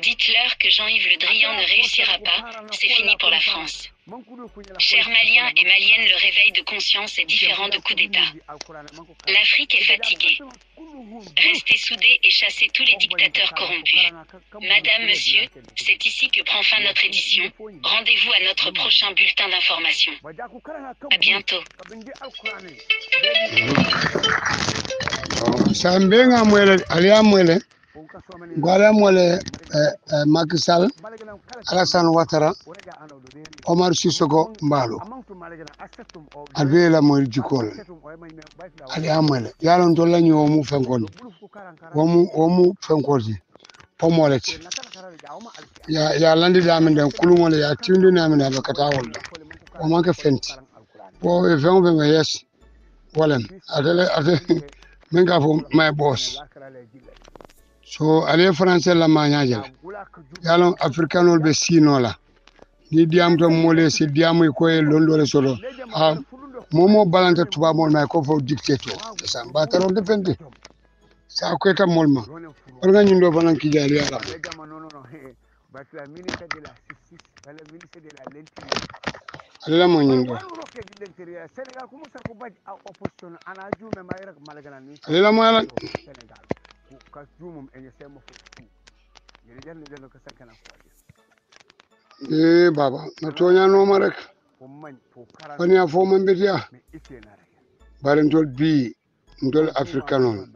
Dites-leur que Jean-Yves Le Drian ne réussira pas, c'est fini pour la France. Chers Maliens et Maliennes, le réveil de conscience est différent de coup d'État. L'Afrique est fatiguée. Restez soudés et chassez tous les dictateurs corrompus. Madame, monsieur, c'est ici que prend fin notre édition. Rendez-vous à notre prochain bulletin d'information. À bientôt. Gwala mole Macky Sall, Alassane Ouattara, Omar Sissoko Mbalo. Albe la mo jikol. Ali amele. Yalon dolla ni o mu fenkon. O mu fenkoti. O moleti. Ya landi da men den kulumole ya tindu na men da kata wol. O manke fenti. O e fen be yes. Wolen. Adele menga fo my boss. So ale français la mañaje yalon africanol be sino la ni diam to mole si diam ko e londo le solo momo balanta tuba mol may ko fo dictateur ça bataro depende sa ko ta molma orga nyindo banan ki jali yala Allah mo nyindo Allah mo ala baba na tonya no marek wani afo man betia baren tol bi ndol africanon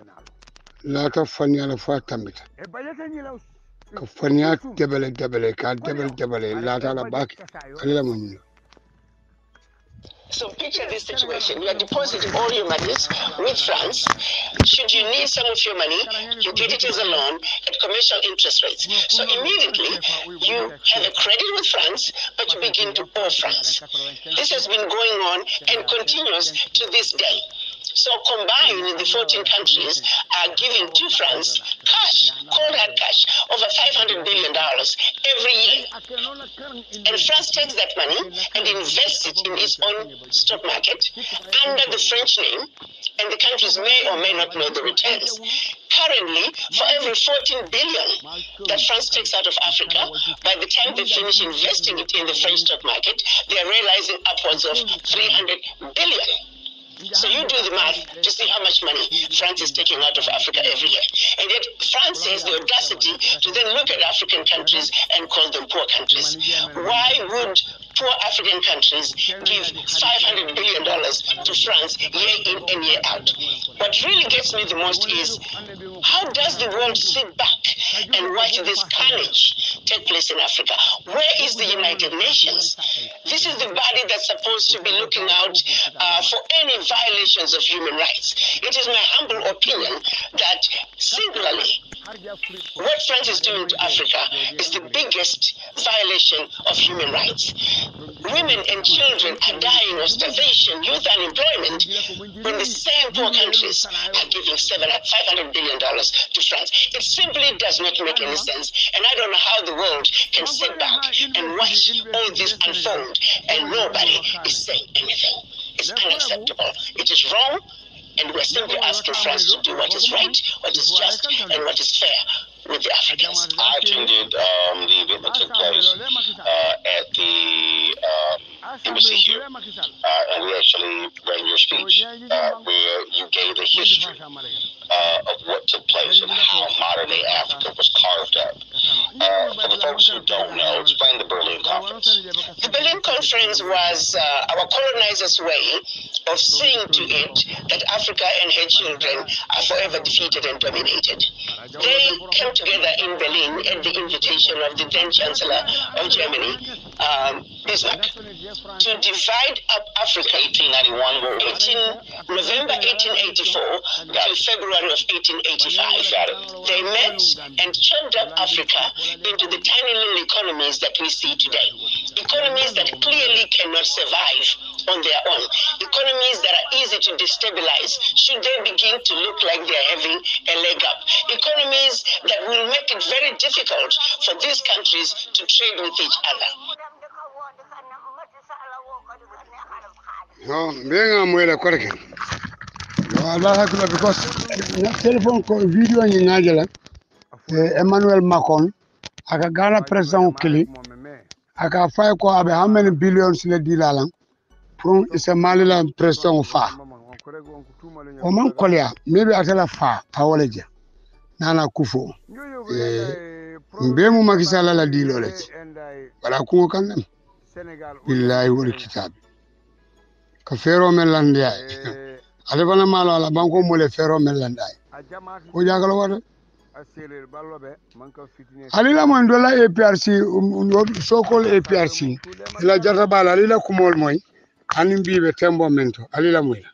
la ta fanya la fa tambita ka fanya debele ka debele la ta la baki Allah mo nyindo. So picture this situation. You are depositing all your monies with France. Should you need some of your money, you get it as a loan at commercial interest rates. So immediately, you have a credit with France, but you begin to owe France. This has been going on and continues to this day. So combined, the 14 countries are giving to France cash, cold hard cash, over $500 billion every year. And France takes that money and invests it in its own stock market under the French name, and the countries may or may not know the returns. Currently, for every 14 billion that France takes out of Africa, by the time they finish investing it in the French stock market, they are realizing upwards of 300 billion. So you do the math to see how much money France is taking out of Africa every year. And yet France has the audacity to then look at African countries and call them poor countries. Why would poor African countries give $500 billion to France year in and year out? What really gets me the most is, how does the world sit back and watch this carnage take place in Africa? Where is the United Nations? This is the body that's supposed to be looking out for any violations of human rights. It is my humble opinion that singularly, what France is doing to Africa is the biggest violation of human rights. Women and children are dying of starvation, youth unemployment, when the same poor countries are giving $500 billion to France. It simply does not make any sense, and I don't know how the world can sit back and watch all this unfold, and nobody is saying anything. It's unacceptable. It is wrong, and we're simply asking France to do what is right, what is just, and what is fair with the Africans. I attended the event that took place at the embassy here, and we actually read your speech where you gave the history of what took place and how modern-day Africa was carved up. For the folks who don't know, explain the Berlin Conference. The Berlin Conference was our colonizers' way of seeing to it that Africa and her children are forever defeated and dominated. They came together in Berlin at the invitation of the then Chancellor of Germany, Bismarck, to divide up Africa. 1891, November 1884 to February of 1885. They met and chopped up Africa into the tiny little economies that we see today. Economies that clearly cannot survive on their own. Economies that are easy to destabilize should they begin to look like they're having a leg up. Economies that will make it very difficult for these countries to trade with each other. No, being a way to correct it. Because the telephone call video in Nigeria, Emmanuel Macron, I got Ghana President Kelly, I got 5 how many billions in the deal. It's a Maliland President far. Oman Korea, maybe I tell a far, Awaleja, Nana Kufo. Mbemu Makisala la deal, but I couldn't them. Billahi wal kitab. Kafero melandia. Alevana malo ala banko mole fero melandai. O jagalo wada. Alila mo ndola APRC so-called APRC. Ila jata bala alila kumol moy. Anim bibe tembo mento. Alila moy.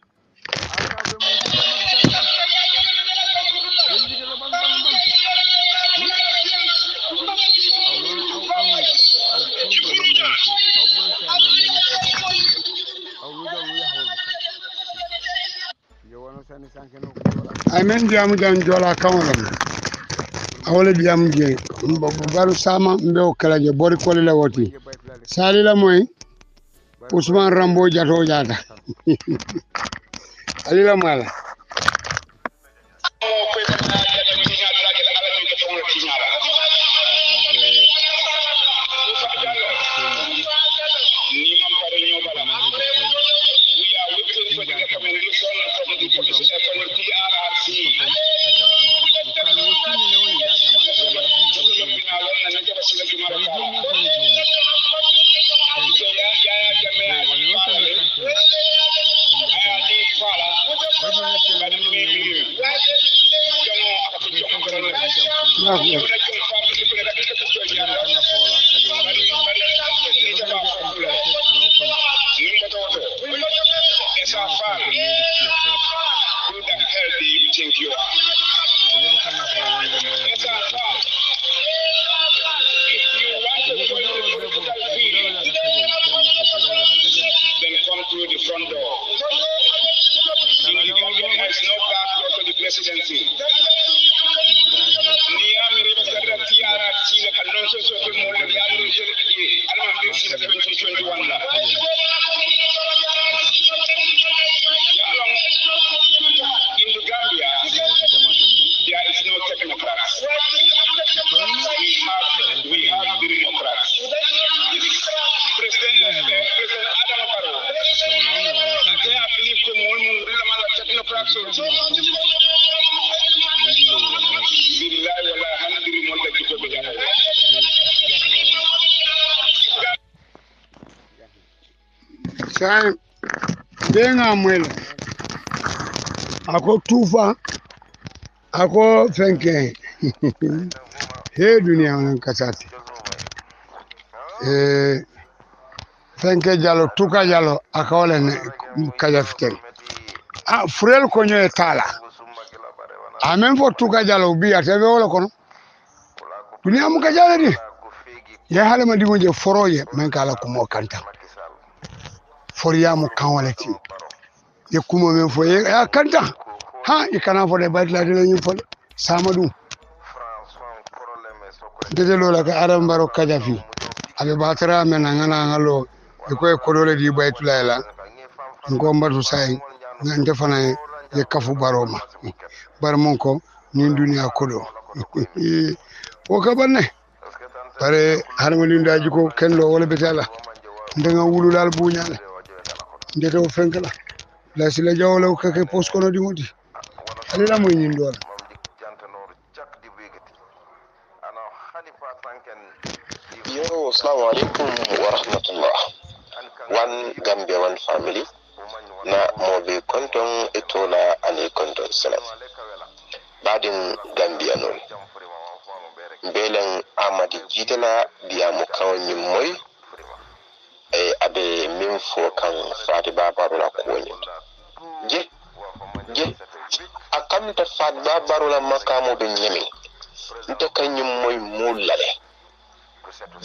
I mean, jam jola kawalam. Awole jam je. Baru sama mbeo kala je bori kole la woti. Sali la moy. Usman Rambo jato jata. Alila mala. Sai denga mwele ako tufa ako fenke he dunia wanakasati fenke jalo tuka jalo akawale kaja fitel frel konyo etala amen fo tuka jalo bi atebe wala kono dunia mukajale di ya hale madimo je foroye men kala ko mo kanta Foriamo kanwaleti ye kumo men fo ye kanta ha ikana fo de batla de ñu fo samadu de lola ka aram baro kaja fi abe batara men ngana ngalo ko ko dole di baytula la ngo mbatu say ngante fana ye kafu baroma bar mon ko ni dunia ko do o ka banne pare harmoni ndaji ko kenlo wala betala ndenga wululal buñala ndeto fenkala la sila jawla ko ke post kono di modi alila mo nyin dola yo assalamu alaikum wa rahmatullah wan Gambia wan family na mobe konton etola ani konton salam badin Gambia non belen amadi jidala diamu kawni moy e abe min fo kan fati babaru la koni je akam ta fat babaru la makamo be nyami nta kanyum moy mulale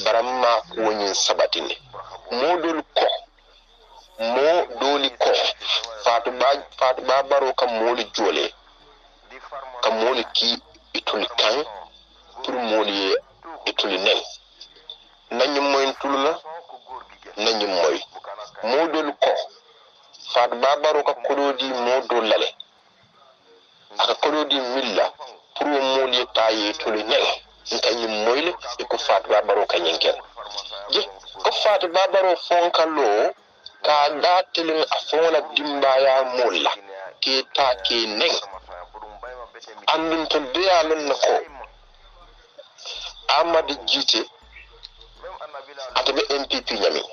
baramma woni sabatini modul ko fatu babaru kam moli jole kam moli ki itul kan pour moli itul nen nanyum moy tulula nanyum moy modul ko fat babaru ka kododi modul lale aka kododi milla pour moli tayi itul nen nanyum moyle ko fat babaru ka nyenken je ko fat babaru fonkalo ka datilin afona dimbaya molla ke ta ke nen andun to deyalon nako Ahmad Jite atabe MPP nyami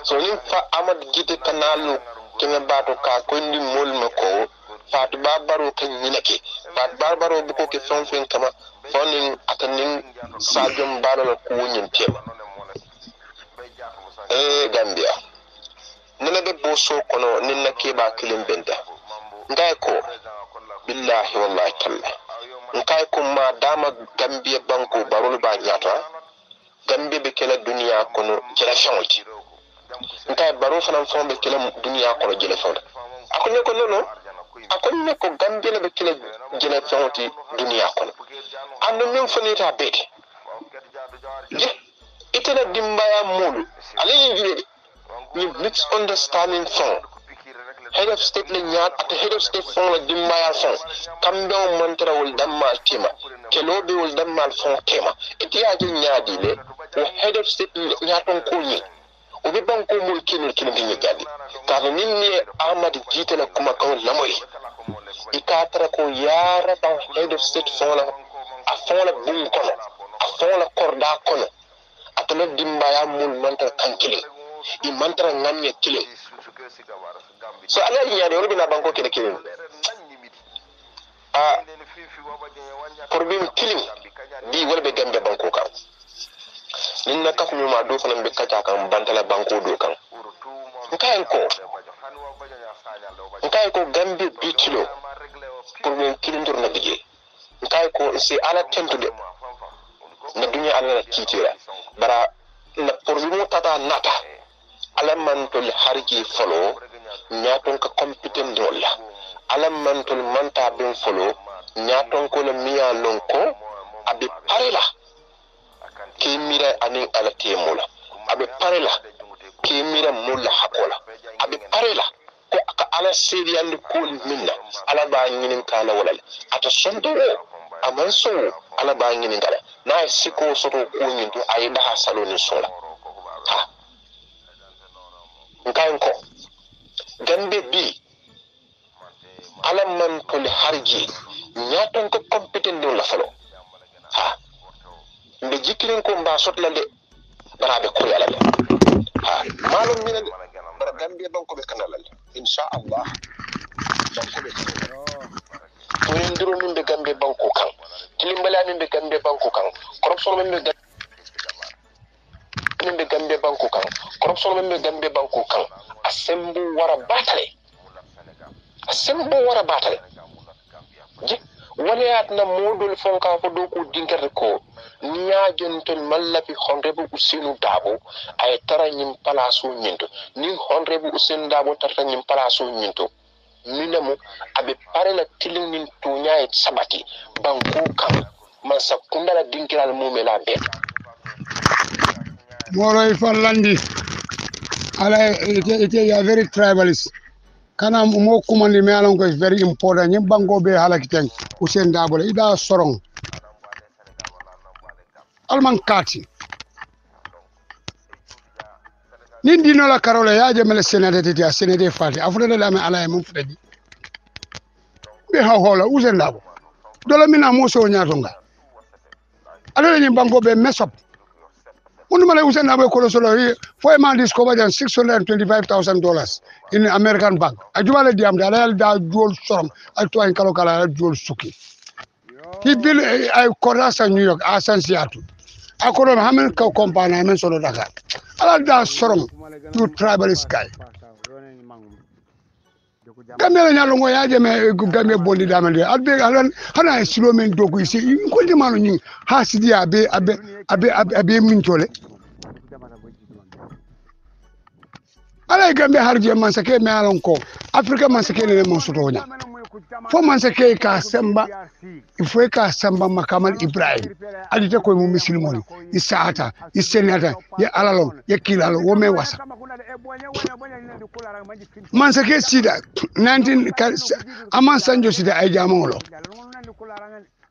so ni fa Ahmad Jite kanalu kene bato ka ko ndi mol mako fat babaru kan nyinake fat babaru buko ke fonfen kama fonin atanin sajum balala ko nyin tem Gambia nana be boso kono ninna keba kilim benda ngay ko billahi wallahi talla ngay ko ma dama Gambia banko barul ba nyata Gambia be kala dunya kono jela fawti ngay baro fanam fombe kala dunya kono jela fawta akone ko nono akone ko Gambia be kala jela fawti dunya kono ando min fonita bete itena dimbaya mulu ali jide ni misunderstanding from head of state le nyaat at head of state from la dimbaya from kambe o montara wol dammal tema kelobe wol dammal from tema itiyaji nyaadi le o head of state nyaaton ko ni o be banko mul kinul bi nyaadi ka minni Ahmad Jite la kuma ko lamoy ikatra ko yara ban head of state from la afola bum kono afola korda kono atala dimbaya mul mantar kankile i mantra ngamye kile so ala nyaade wori na banko kile kile problem kilim bi wolbe Gambia banko kan ninna ka kuma ma do fana be kata kan bantala banko do kan nkai ko Gambia bi kilo problem kilim dur na bije nkai ko si ala tentude na dunya ala kitira bara na problem tata nata alamantul harji folo nyaton ka competent dolla alamantul manta ben folo nyaton ko le miya lonko abi parela ke mira anin ala temula abi parela ke mira mulla hakola abi parela ko aka ala sedi andi ko minna ala ba nginin kala walal ata sondo aman so ala ba nginin kala na siko soto ko nyinto ay da saloni sola ha nkanko Gambia bi alaman ko harji nyaton ko competent do la falo ha mbe jikiren ko mba sotlande barabe ko yala ha malum min bara Gambia banko be kanalal insha Allah banko be ko ndiro min be Gambia banko kan tilimbala min be Gambia banko kan corruption min be Gambia banko kan corruption min be Gambia banko kan asembu wara batale je wala na modul fonka ko do ko dinkere ko niya jonton mallafi honrebu usinu dabo ay taranyim palaso nyinto ni honrebu usinu dabo taranyim palaso nyinto minamu abe parela tilin tunya et sabati banko kan man sakundala dinkiral mumela be moro ifallandi ala ite ya very tribalist kana mo kumandi me alon ko is very important nyim bango be halakiten Usain Dabole ida sorong alman kati nin dino la karola ya je mele senade tete a senade fati afuda la me ala e mum fudi be ha hola usen dabo dola mina mo so nyatonga ala ni banko be mesop When I was in Abu for a man discovered $625,000 in American bank. I do a diam that dual storm. I to in Kalokala dual suki. He built I Corasa New York, Asan Seattle. I could have Haman company, I mentioned that. I like that storm to tribalist guy. Gamela nyalongo yaje me gambe bondi damande albe alan hana slow men dogu isi ko de manu nyi hasidi abe mintole ala gambe harje man sake me alon ko afrika man sake ne mon sotonya fo man sake ka samba il faut ka samba makamal ibrahim adite ko mu muslimoni isaata isenata ya alalon ya kilalo wo me wasa man sake sida 19 aman sanjo sida ay jamolo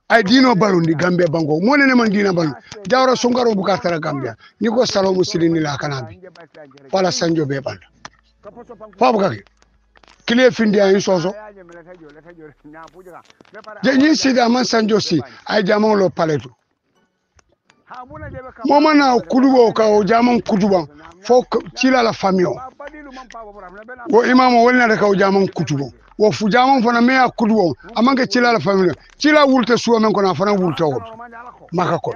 ay dino balundi gambe bango mo ne man dina balu jawra sungaro bukatara gambia ni ko salo muslimi la kanabi wala sanjo be banda fa bukaki kile findi ay soso je ni sida man sanjo si ay jamolo paletu moma na kudugo ka o jamon kutuba fo cila la famio wo imamo wolna de ka o jamon kutubo wo fu jamon fana me akudugo amange cila la famio cila wulte suwa men ko na fana wulte wol maka ko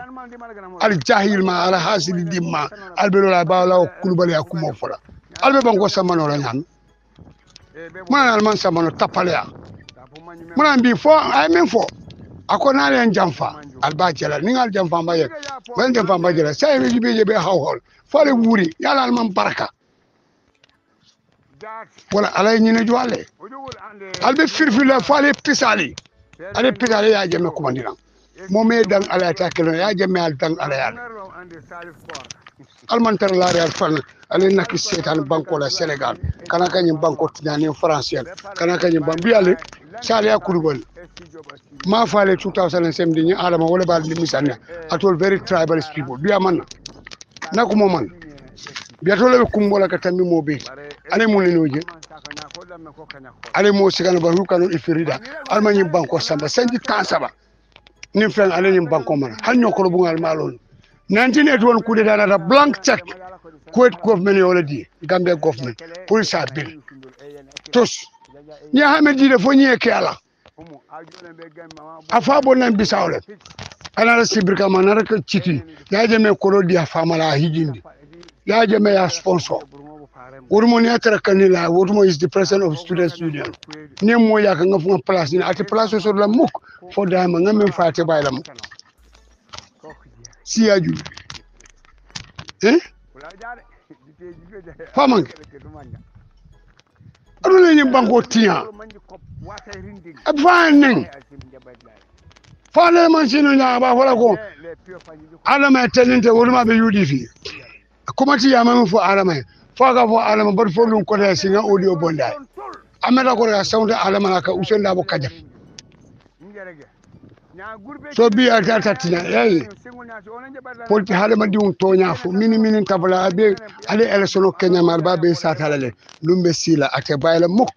al jahil ma ala hasidi dimma al belo la bawla o kulubali akumo fola albe bango samano la nyam mana alman samano tapalea mana bi fo ay men fo akona len jamfa alba jela ningal jamfa mbaye ben jamfa mbaye jela say be jibe be hawhol fale wuri yalla alman baraka wala alay ñine joale albe firfila fale pisali ale pisali ya jeme kumandina momé dang ala takelo ya jeme al dang ala yalla alman tar la real fan ale nak setan banko la Sénégal kana kany banko tiñani français kana kany bambi ale sali akulubal ma fale 2007 ni adama wala bal ni misanna atol very tribalist people biya man nakumo man biya tole kumbola ka tammi mo be ale mo lenoje ale mo sigana ba hukano ifirida almani banko samba sanji tansaba nim fen ale ni banko man hanyo ko bungal malon 1981 coup d'état na blank check Kuwait government already Gambia government pour ça bill tous ni hamed di fo ñe kala afa bonan bisawle ana sibirka manara ka citi ya jeme ko di famala hijindi ya jeme ya sponsor urmo ni atara kanila urmo is the president of students union ne mo ya ka ngafu place ni ati place so la muk fo dama ngamen faate baylam si aju famang aduna ni banko tiya afanen fale man sinu nya ba wala ko alama teninte wurma be UDP kuma ti yama fo alama faga fo alama bar fo lun ko da singa audio bonda amela ko da sound alama ka usenda bo kaja so bi ata tina yayi polti hale mandi un tonya fo mini tabla be ale election Kenya marba be satalale lumbe sila ate bayla muk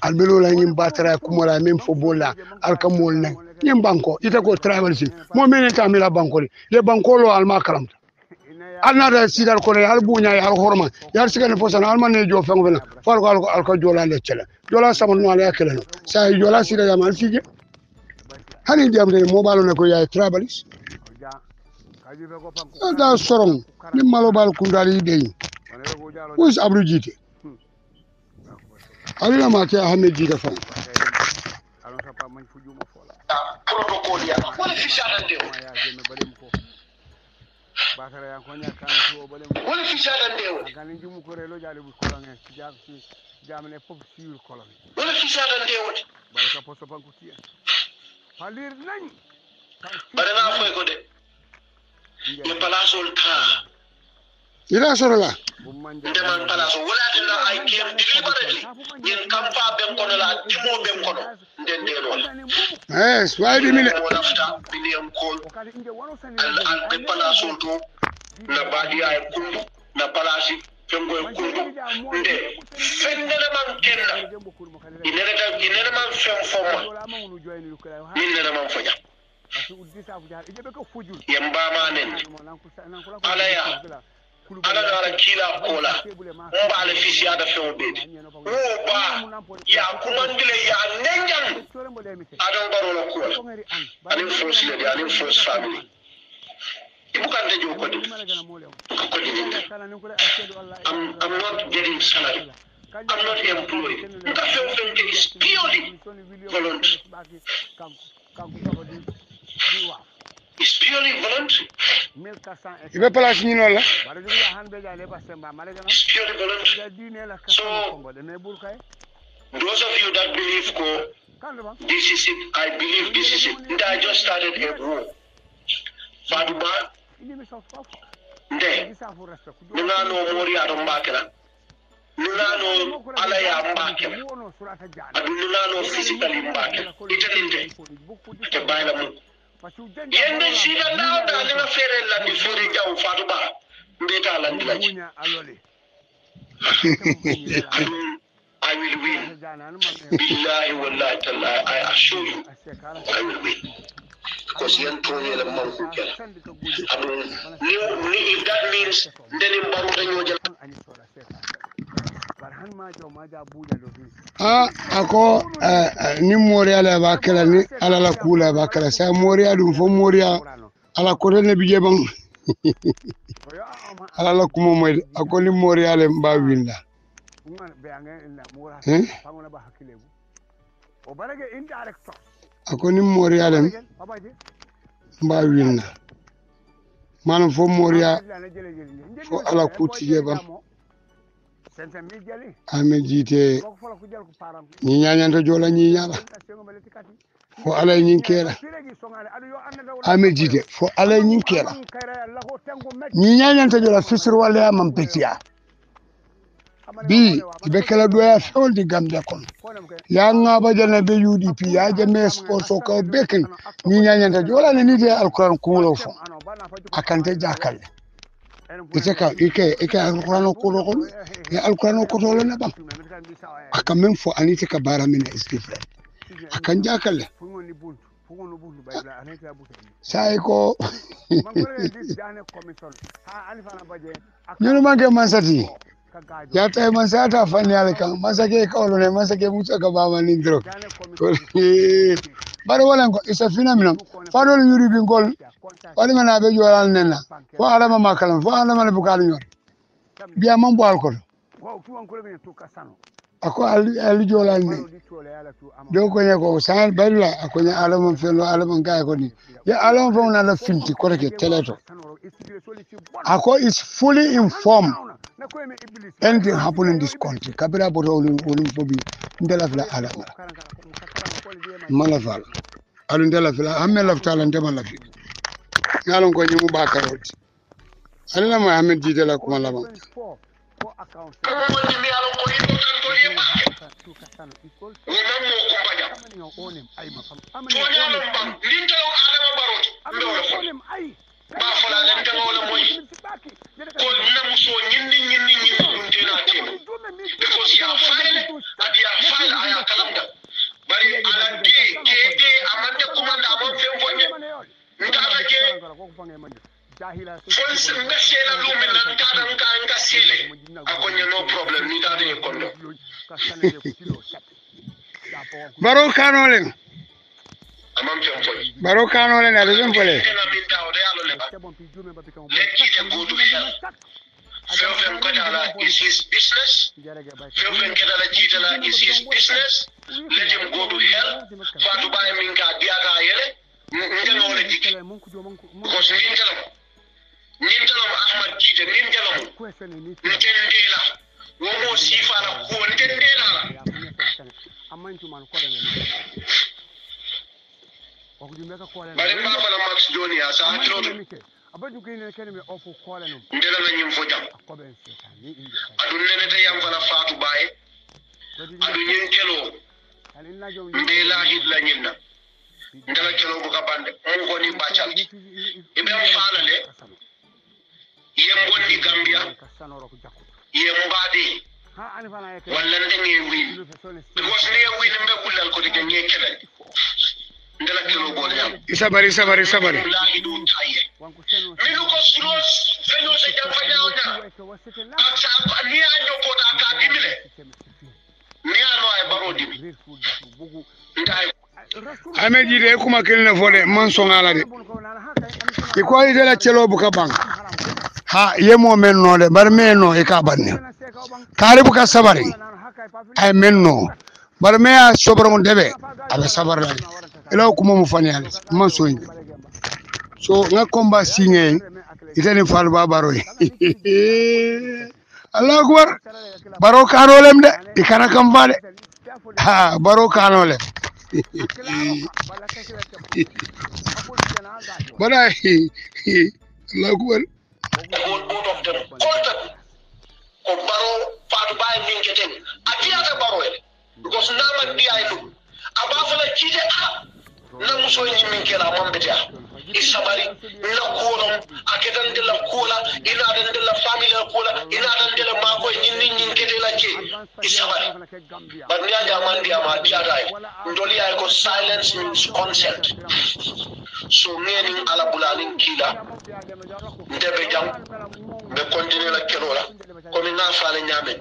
albelo la nyim batara kumola même fo bola alkamol nak nyim banko ita ko traversi mo menen tamila banko le banko lo alma kalamta alnada sidal ko al bunya al horma yar sigane fo sana alma ne jo fengo bena far ko alko jola le cele jola sama no ala keleno sa jola sida yamal fije hani diam de mo balo ne ko yaay trabalis da sorong ni malo bal kundali dey wis abdou jité alina ma ke ahmed jité fam protocole ya wala fi shadande wala fi shadande wala fi shadande bare na fay ko de ni palasol ta ila sorola ndeman palaso wala dina ay kem deliberately yen kampa ben kono la dimo ben kono den de lol yes why do me wala sta billion call al be palaso to na badi ay kullu na palasi fengo kundu nde fendere man kenna inere man fen foma min nere man foja yamba manen ala kila kola mba ala fisi ada fen obedi ba ya kumandile ya nenjan adon barola kola anin force le anin force family ibukande jo ko I'm not getting salary. I'm not employed. It's purely voluntary. It's purely voluntary. Il veut pas la signer là. It's purely voluntary. So, those of you that believe this is it, I believe this is it. And I just started a war. Faduba, nde nunano mori aɗo mbakela nunano alaya mbakela aɗu nunano physically mbakela itaninte ate bayla mum yende siga nawda nena feere landi feere jaw fatou ba mbiyeta landi laji I will win. Billahi wallahi tallahi, I assure you, I will win. Because you don't know the monk. If that means then in Baruta ako ni moria la bakala ni ala la kula bakala sa moria dum fo moria ala ko ne bije bang ala la kuma moy ako ni moria le mba winda ako ni moria le mba winda manam fo moria fo ala kutije bang ame jite ni nyanyanta jola ni nyala fo alay nyin kera ame jite fo alay nyin kera ni nyanyanta jola fisir wala am petia bi be kala doya foldi gambe kon ya ngaba jana be UDP ya jame sponsor ko beken ni nyanyanta jola ni de alquran kulo fo akante jakal itaka ike alquran ko ko ya alquran ko to na bam aka men fo anite ka bara min istifra akan jakal sai ko ñunu manke mansati ya tay mansata fani alkan masake kawlo ne masake musa ka bama ni drog bare wala ko isa phenomenon fadol yuri bi ngol wali mana be joral nena fo adama makalam fo adama le bukal ñor biya mam bo alcool ako ali jolal ne do ko ne ko sal barla ako ne alama felo alama gay ko ni ya alama fo na la finti ko ke teleto ako is fully informed anything happen in this country kabira bodo olum bobi ndela fila alama malafal alu ndela fila amme laftala ndema lafi ngalon ko nyimu bakarot alina mo amen dide la kuma lama baro kanolen na reজন pole Fewfen Kadala is his business. Fewfen Kadala Jitala is his business. Let him go to hell. Fatu Baye Minka Diata Yele. Ninjalam le Jiki. Because Ninjalam Ahmad Jita, Ninjalam. Ntendela. Womo Sifala Ku Ntendela. Bari Mbafala Max Junior, sa Antrodu. Ndela na nyimfo jam adu nenete yam fana Fatou Baye adu nyen kelo ndela hidla nyinna ndela kelo bu kabande on ko ni bachal ibe fala le yem woni Gambia yembade walla ndenge win because ne win mbe kullal ko de nge kelal ndala kilo bole yam sabari lahi do taye minu ko suros fenyo se jam fanyawna aksa ni anjo ko da ka dimile ni ano ay barodi ndai ame jide kuma kelna fode man songala de iko ide la celo bu ka bang ha yemo men no de bar men no e ka banne kare bu ka sabari ay men no bar me a sobro mon debe abe sabar la ila kuma mu fani ale man soñ so nga combat signé itani fal babaro Allah akbar baro kanolem de ikana kam bale ha baro kanolem bana Allah akbar both of them contact ko baro fatu bay min keten atiya ta baro ele because nama biya ilu aba fala kije na muso yi min kela mambetia isabari na kolon akedan de la kola ina dan de la famille kola ina dan de la mako nyin kete la je isabari banya jaman dia ma dia dai ndoli ay ko silence means consent so meaning ala bulanin kila ndebe jam be continue la kelola ko mi na faale nyame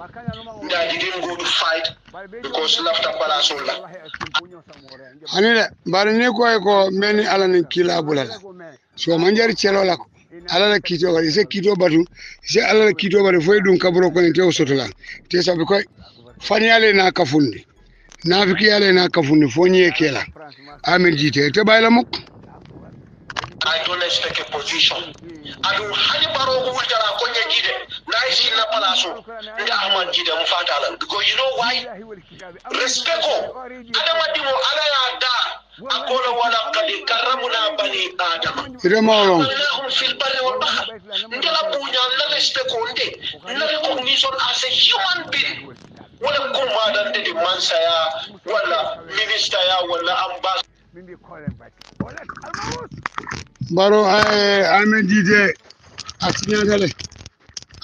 nda didn't go to fight because lafta palasola anile bari ne ko meni ala ni kila bulala so manjari celo la ko ala la kito wala se kito batu se ala la kito batu foy dum kabro ko te sotola te sabi ko fanyale na kafundi nafiki yale na kafundi fonye kela amir jite te bayla muk I don't expect a position. I don't hani baro ko wultara ko nyejide naisi na palaso nda Ahmad jide mu fatala because you know why respect ko adama dimo ala ya da akola wala qad karramna bani adam ire mawlon hum fil barri wal bahr ndala bunya na respect ko nde na recognition as a human being wala kuma dan de mansaya wala minister ya wala ambassador baro ame jide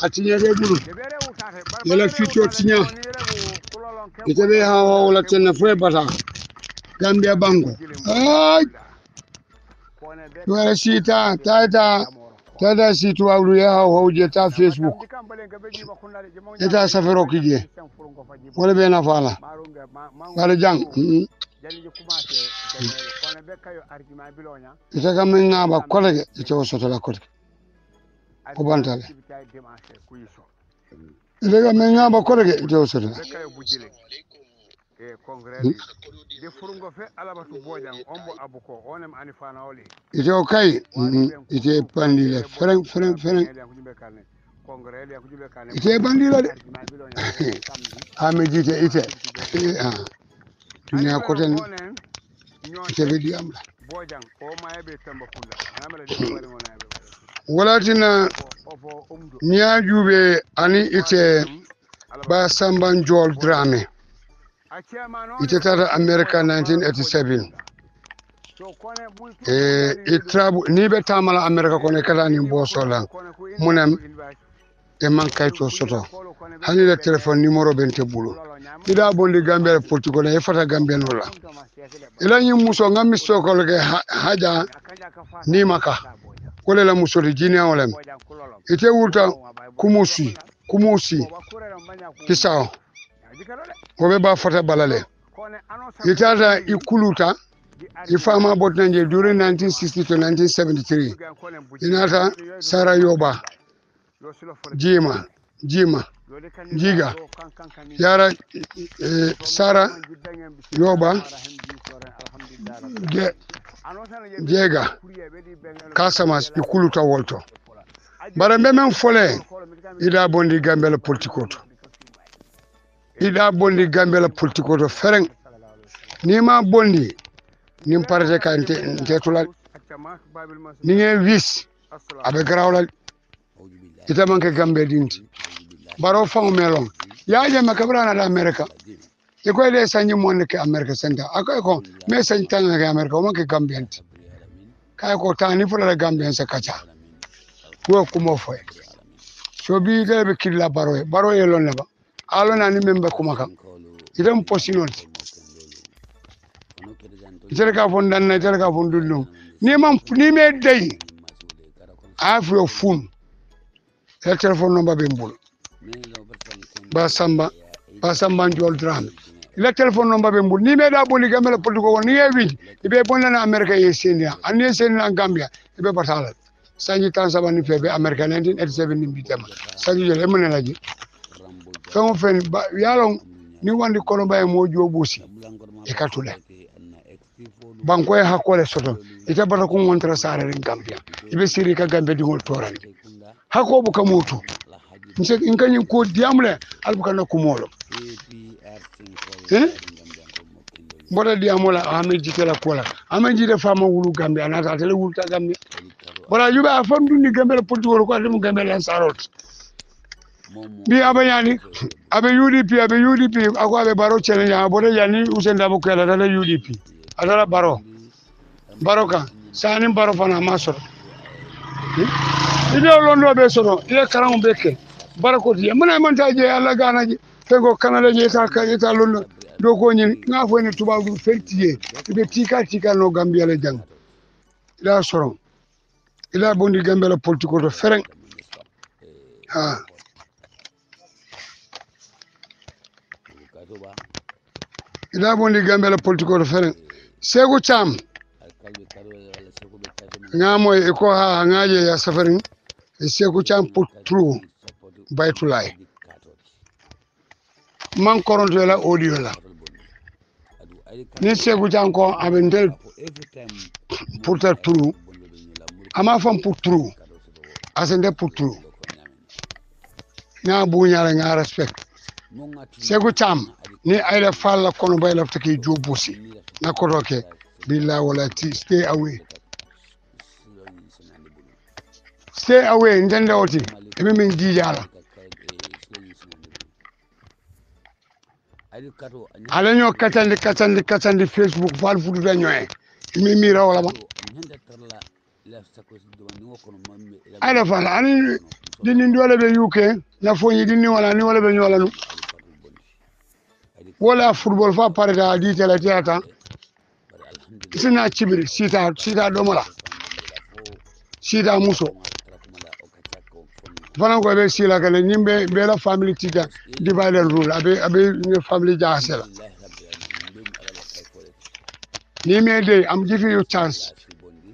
atinya de bulu yala fito tinya itebe ha wala tena fwe bata Gambia bango ay wala sita tada situ awlu ya hawje ta Facebook eta safaro kije wala bena fala wala jang ita kam nga ba kolege ita wosoto la kolege ko bantale ita kam nga ba kolege ita wosoto ita okay ita pandile freng ita bandila de ame jite ite dunia ko ten ite be am wala tina nya jube ani ite ba samban jol drame ite tata America 1987 itrabu ni be tamala America ko ne kala ni bosola munem e mankay to soto hani le téléphone numéro bente bulu ida bondi Gambia politiko ne fata Gambia no la ila nyi muso ngam mistoko le haja ni maka kole la muso de jini awlem ite wulta kumusi kisao ko be ba fata balale itata ikuluta ifama botnanje during 1960 to 1973 inata Sara Yoba Jima Jiga Yara Sara Yoba Jega Kasamas ikuluta wolto bara memen fole ida bondi Gambia politikoto fereng nima bondi nim parate ka ntetula ni nge wis abe grawla ita manke Gambia dinti baro fangu melon yaje makabra na America iko ile sanyi monde ke America center ako me sanyi tanga ke America o manke Gambia nti kay ko tani fula Gambia sa kacha ko kumo foy so bi be killa baro e lon ba alo na ni membe kuma kan idan posinoti jerga fondan na jerga fondullu ni me dey have your phone e telephone number be mbul ba samba njol drame le telephone number be mbul ni me da boli gamela politiko ko ni e wi ibe bonna na america e senia ani senia gambia ibe batala sanji tan sabani febe america 1987 ni bitama sanji jole mun la ji famo fen yalon ni wandi kono baye mo jobusi e katule banko e hakole soto ita bata ko montra sare rin gambia ibe siri ka gambe dingol torande hako bu kamoto nse inkanyi ko diamle albuka na kumolo boda diamola ameji tela kola ameji de fama wulu gambia anata tele wulta gambia boda yuba afam dundi gambia politiko ko adum gambia lan sarot bi abayani abe UDP ako abe baro challenge boda yani usenda bo kala dala UDP adala baro ka sani baro fana masor ide londo be soro ile karam beke barako diya muna manta je Allah gana je fego kanala je ta londo do ko nyin nga fo ne tuba du feltiye be tika no gambia le jang ila soro ila bondi gambia la politiko to fereng ha ila bondi gambia la politiko to fereng segu cham ngamo e ko ha ngaje ya safarin segu cham putru baytulay man koronto la audio la ni segu cham ko abendel pourta trou ama fam pour trou asende pour trou nga bu ñala nga respect segu cham ni ay la fal la kono bay la taki jobusi na ko roke billahi wala stay away ndende oti ebe min jijala ala ñoo katandi Facebook fal fudu da ñoy mi rawala ba ala fala ani dini ndole be UK na foñi dini wala ni wala be ñola nu wala football fa pare da di tele tiata sina cibiri sita domola sita muso fana ko be sila kala nyimbe be la family tita divide rule abe ne family jaasela ni me dey am give you chance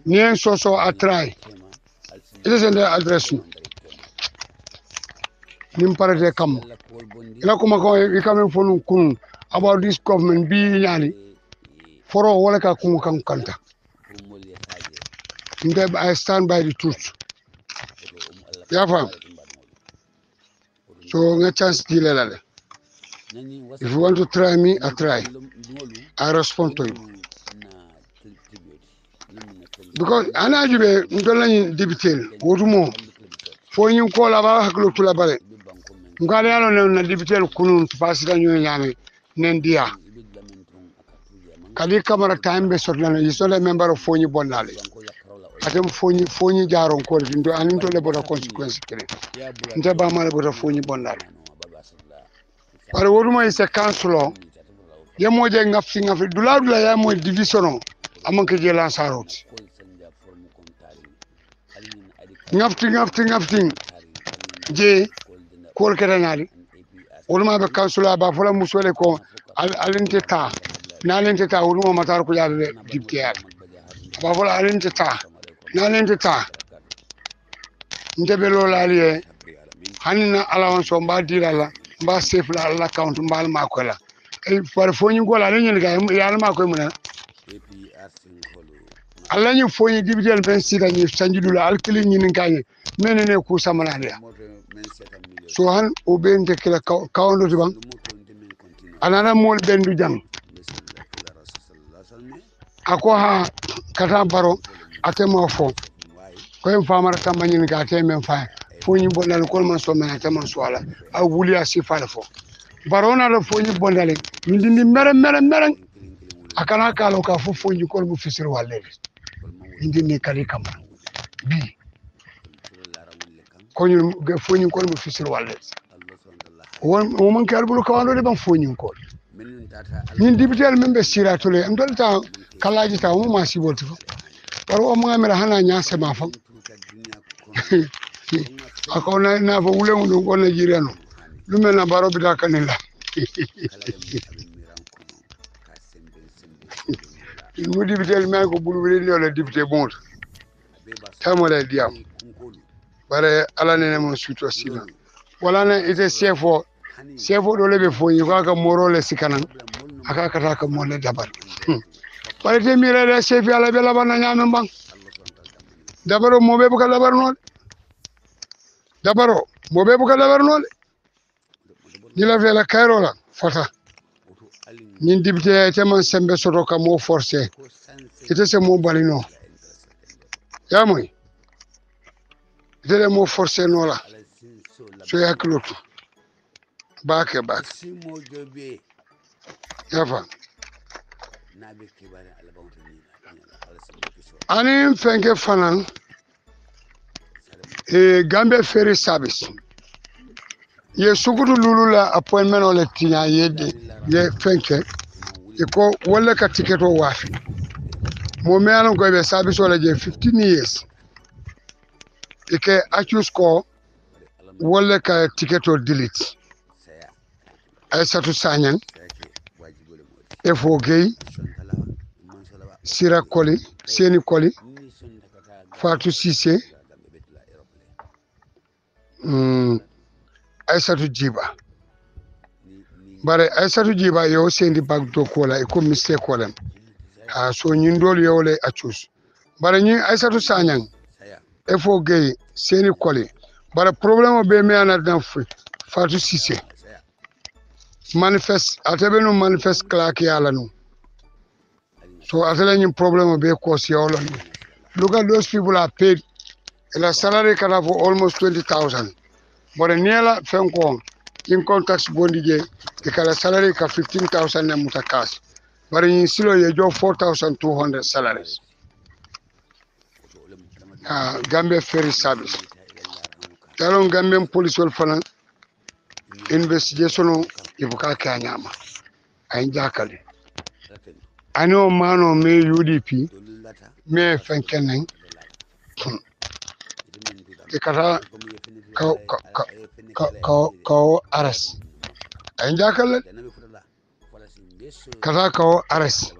ni en so I try it is in the address nim parate kam ila kuma ko e kam fonu kun about this government bi nyani foro wala ka kun kan kanta I stand by the truth ya fam so nga chance dile la de if you want to try me I try I respond to you because ana jube ndolani député wotumo fo nyin ko la ba haklo tula bare ngale yalo na député kunun pasita nyoy nyame nen dia kali kamara time be sotlana yisole member of fonyi bonnale atem fonyi jaron ko dindo aninto le boda consequence kene nte ba mala boda fonyi bonnale par woduma ise councilor ye moje ngafsi dula ya mo division amanke je lan sarot ngafti je kol kedanali woduma be councilor ba fola musole ko alinte ta nalente ta woduma matar ko yaade diptiar ba fola alinte ta nalente ta ndebe lolali hanina allowance o mba dirala mba safe la alla account mbal makola e par foni gola la nyen ga yalla makoy muna alla nyi foni dibitel ben sida nyi sanjidula alkili nyi nganye menene ku samanade so han o bente kala kawndo to ban anana mol bendu jang ako ha kata baro atema fo ko en famara tamani ga temen fa foni bonal ko man so men atema so ala a wuli asifal fo barona la foni bonale ndindi mere akana kalo ka fo foni ko bu fisir walle ndindi kali kama bi koñul foñin ko mo fisir walle won man kal bulu kawando de ban foñin ko min dibitel men be siratole am dolta kalaji ta mo ma sibolti fo war o mo ngamira hana nyaase ma fam akona na fo wule mu ko na jirano lume na baro bita kanela mu dibitel men ko bulu wele le dibite bon tamo le diam bare ala nene mon suto sina wala na ite sefo do lebe foyi ko aka moro le sikanan aka kata ka mo le dabar bare te mire le sefi ala be labana nyame bang dabaro mo be buka dabar non dabaro mo be buka dabar non ni la vela kairo la fata nin dibite te man sembe soto ka mo forcer ite se mo balino ya moy ite mo forcer no la so yaklutu bake yafa ani fenke fanan Gambia Ferry Service ye sukutu lulu la appointment ole tinya ye fenke ko wala ka ticket o wafi mo me anon ko be service ole je 15 years ike accuse ko wala ka ticket o delete Aissatou Sanyang Efogey Sira Koli Seni Koli Fatou Cissé Aissatou Djiba bare Aissatou Djiba yo sendi bag do kola e ko mistake kola ha so nyindol yo le accuse bare nyi Aissatou Sanyang Efogey Seni Koli bare problème be me anadan Fatou Cissé manifest atebe no manifest clark yala no so atele any problem be cause yolo look at those people are paid a salary can have almost 20,000 but niela fenko income tax bondi je e kala salary ka 15,000 na mutakas but in silo ye jo 4,200 salaries Gambia Ferry Service talon Gambian police wal fana investigation ibuka kanyama ay jakale ano mano me UDP me fenkenen e kata ka aras ay jakale kata ka aras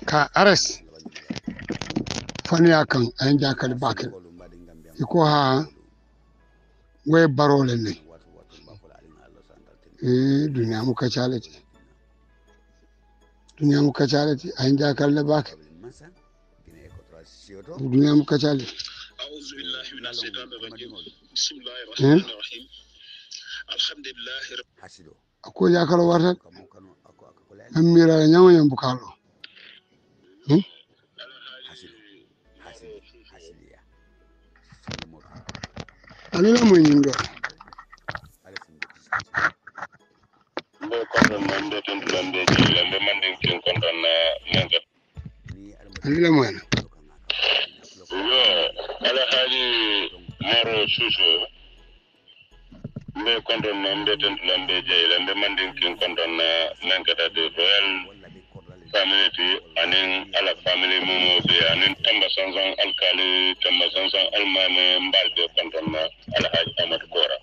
ka aras fani akan ay jakale bakel iko ha we barole ne dunia mu kacalati ay jakale bakel dunia mu kacalati أعوذ بالله من الشيطان الرجيم بسم الله الرحمن الرحيم الحمد لله رب ako jakalo warta amira nyawo nyam bukalo alila mo nyindo mbe kono mande tan lambe lambe mande ken konton na nanga alila mo na yo ala haji maro suso mbe konton mande tan lambe lambe mande ken konton na nanga da de royal family anin ala family momo be anin tamba sansan alkali tamba sansan almame mbalbe konton na ala haji amad kora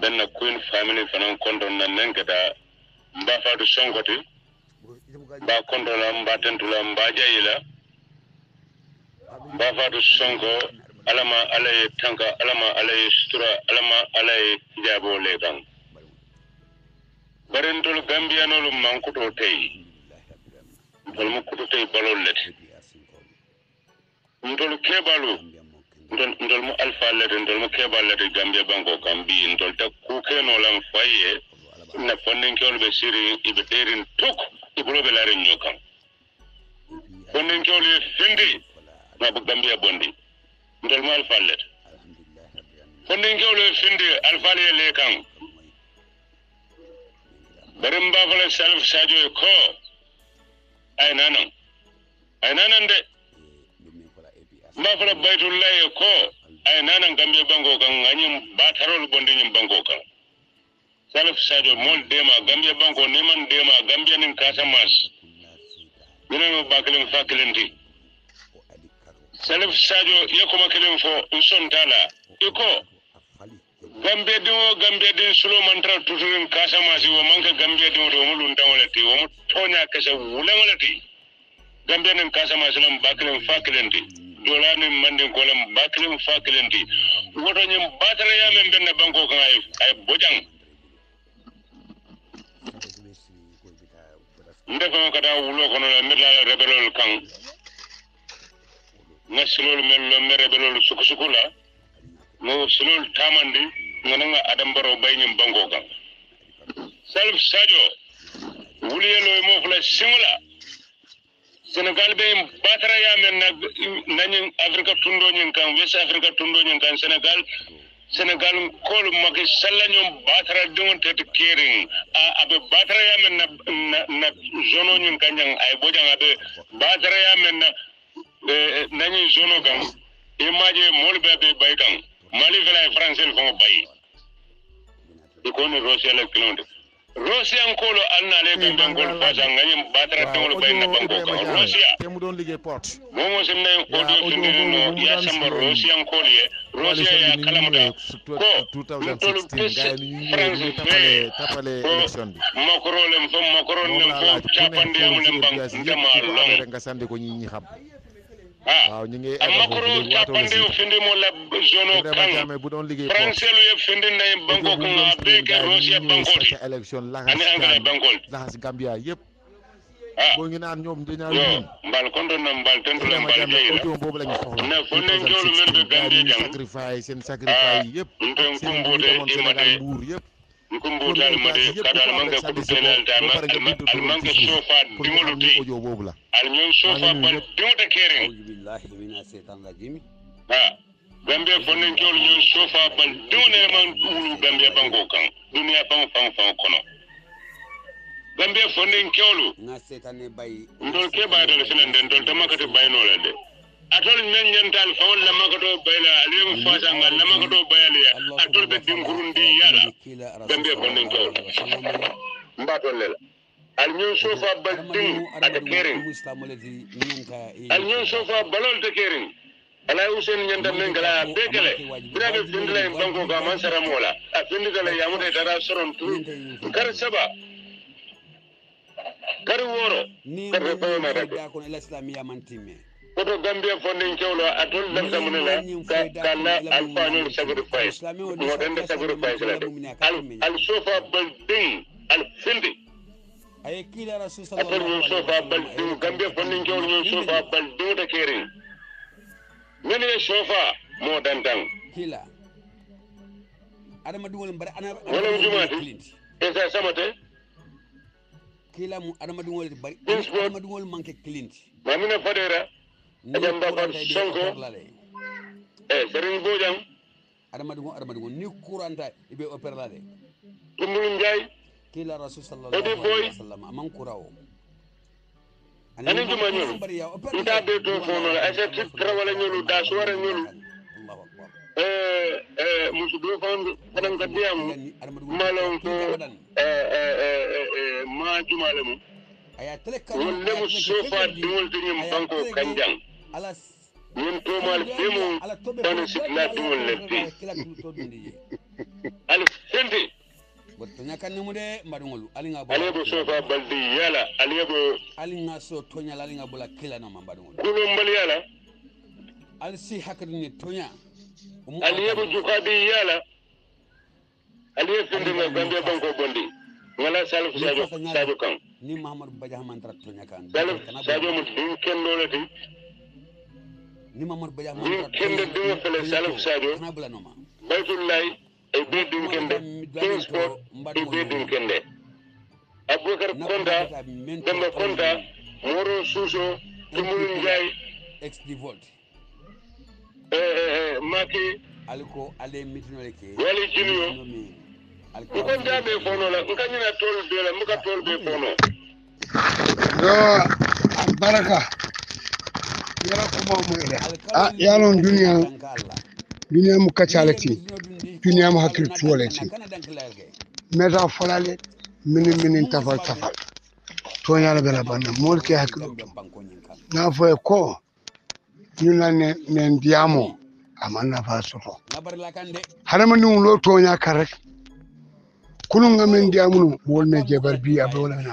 benna queen family fanan konton na nengata mba fadu sonkoti mba kontola mba tentula mba jayila mba fadu sonko alama alaye tanka alama alaye sutura alama alaye hijabo lekan barentol gambianolu mankuto tey ntol mu kuto tey balol lete ntol kebalu ndol mu alfa lete ndol mu kebal lete Gambia banko kambi ndol ta kukeno lam faye na fonden kewol be siri ibe derin tuk ibro be lare nyokan fonden kewol fendi na bu Gambia bondi ndol mu alfa lete fonden kewol fendi alfa le kan barim ba fala salf sajo ko ay nanan de ma fala baytullahi ko ay nanan Gambia banko kan ngani batarol bonde nyim banko kan Salif Sadio mol dema Gambia banko neman dema Gambia nin Casamance minano bakelen fakelenti Salif Sadio yekoma kelen fo unson tala iko Gambia din sulo mantra tuturin Casamance wo manka Gambia din do mulun tawlati wo tonya kasa wulamati Gambia nin Casamance lam bakelen fakelenti dolani mandin kolam bakelen fakelenti woto nyim batara ya men benna banko kan ay bojang ndeko kata wulo kono la mirla rebelol kan nasilol men lo rebelol sukusukula mo silol tamandi ngana adam baro baynim banko kan Salif Sadio wuliyelo mo fula singula Senegal be batara ya men nañu Afrika tundo ñin kan West Africa tundo ñin kan Senegal kol maki salla ñom batara dingon tet kering abe batara ya men na zono ñin kan jang ay bojang abe batara ya men nañu zono kan imaje molbe be bay kan Mali fela français fo bay ikone Russia le kilonde Russian kolo alna le bangol fasa ngani batara dingol bay na banko kan Russia temu don liggéey porte momo sem nay audio findino ya samba Russian kolo ye Russia ya kalamata ko 2016 gaay ni tapale election bi makrolem fo chapande amulem bang ndama long nga sande ko ñi xam waaw ñu ngi makro chapande findi mo la zono kan bu doon liggéey français lu ye findi nay banko ko be ke Russia banko di election la ani angale bankol la Gambia yépp bo ñu naan ñoom dañu yo mbal kondo na mbal tendu na mbal jeyla audio bobu lañu soxla na fo ne jolu men be Gambia jang sacrifice sen sacrifice yépp ndem kumbude imade buur yépp kumbude almade kadal manga ko tenal dama al manga sofa dimoluti audio bobu la al ñon sofa bal dimota kering billahi mina setan rajim Gambia fonnen jolu ñon sofa bal dimone man ulu Gambia banko kan dunia fan kono Gambia fonnen kewlu nga setane bay ndol ke baydal fenen den dol tamakati bayno la de atol men nyantal fawol la makato bayla aliyum fasa ngal la makato bayale atol be dingurundi yala Gambia fonnen kewlu mbato lela alñon sofa bal ding ata kering alñon sofa balol te kering ala usen nyanda men gala bekele brabe findila banko ga man saramola a findila yamude dara soron tu kar saba kar woro kar repo na rek koto Gambia fonden kewlo atol dan samunela kala alfanul sacrifice mo den sacrifice la al sofa bal ding al findi ay kila rasul sallallahu alaihi wasallam bal ding Gambia fonden kewlo ñu sofa bal ding de kering mene sofa mo dandan kila adama dungol bare ana wala jumati esa samate kila mu adama dungol bare adama dungol manke clint mamina fadera ajam bakar sonko serigne bojang adama dungol ni couranta ibe opéra de tumbul njay kila rasul sallallahu alaihi wasallam man kurawo ani juma ñolu nda be to fono la asa trawala ñolu da suwara ñolu musu do fon kanan ka diam malon ko ma juma le mu aya teleka wolle mu sofa dingol tinyum banko kanjang ñun to mal demu tan sitla dingol le ti al senti tonya kan mu de madungolu alinga bo alebo sofa baldi yala alebo alinga so tonya alinga bola kila na mambadungolu kulo mbali yala al si hakrini tonya alebo jukadi yala aliye fendi na Gambia banko bondi ngala Salif Sadio kan ni Muhammad Badiah mantra tonya kan Salif Sadio mu din ken lolati ni Muhammad Badiah mantra ken dingo fele Salif Sadio na bula noma baytullahi e be din kende transport e be din kende Abubakar Konta Demba Konta Moro Suso Tumul Njay ex devolt Maki aliko ale mitino leke wali junior ko jabe fono la ko kanyina tol be la muka tol be fono yo baraka yala kuma mu ida yalon duniya mu kacalati duniya mu hakil tuwalati meta folale minin tafal to yala bela banna molke hakil na fo ko nyuna ne ndiamo amanna fa soto harama ni lo to nya karek kunun ga men diamunu wol me jebar bi abola na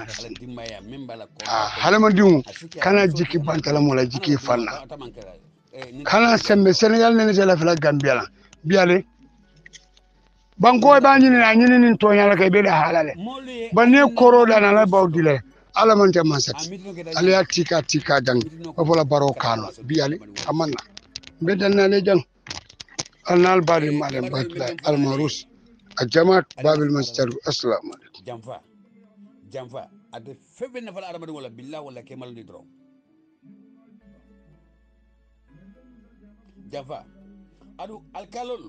harama dimu kana jiki bantala mola jiki fanna kana sembe Senegal ne la fala Gambia la biale banko ba nyini to nya la kay be da halale banne koro da na la bawdile ala man ta masati ala ya tika dang fola baro kano biale amanna bedanna le jang anal bari malem batla al marus الجماعة باب المسجد السلام عليكم جنفا ade febe na fala arama wala billah wala kemal ni dro jafa adu alkalol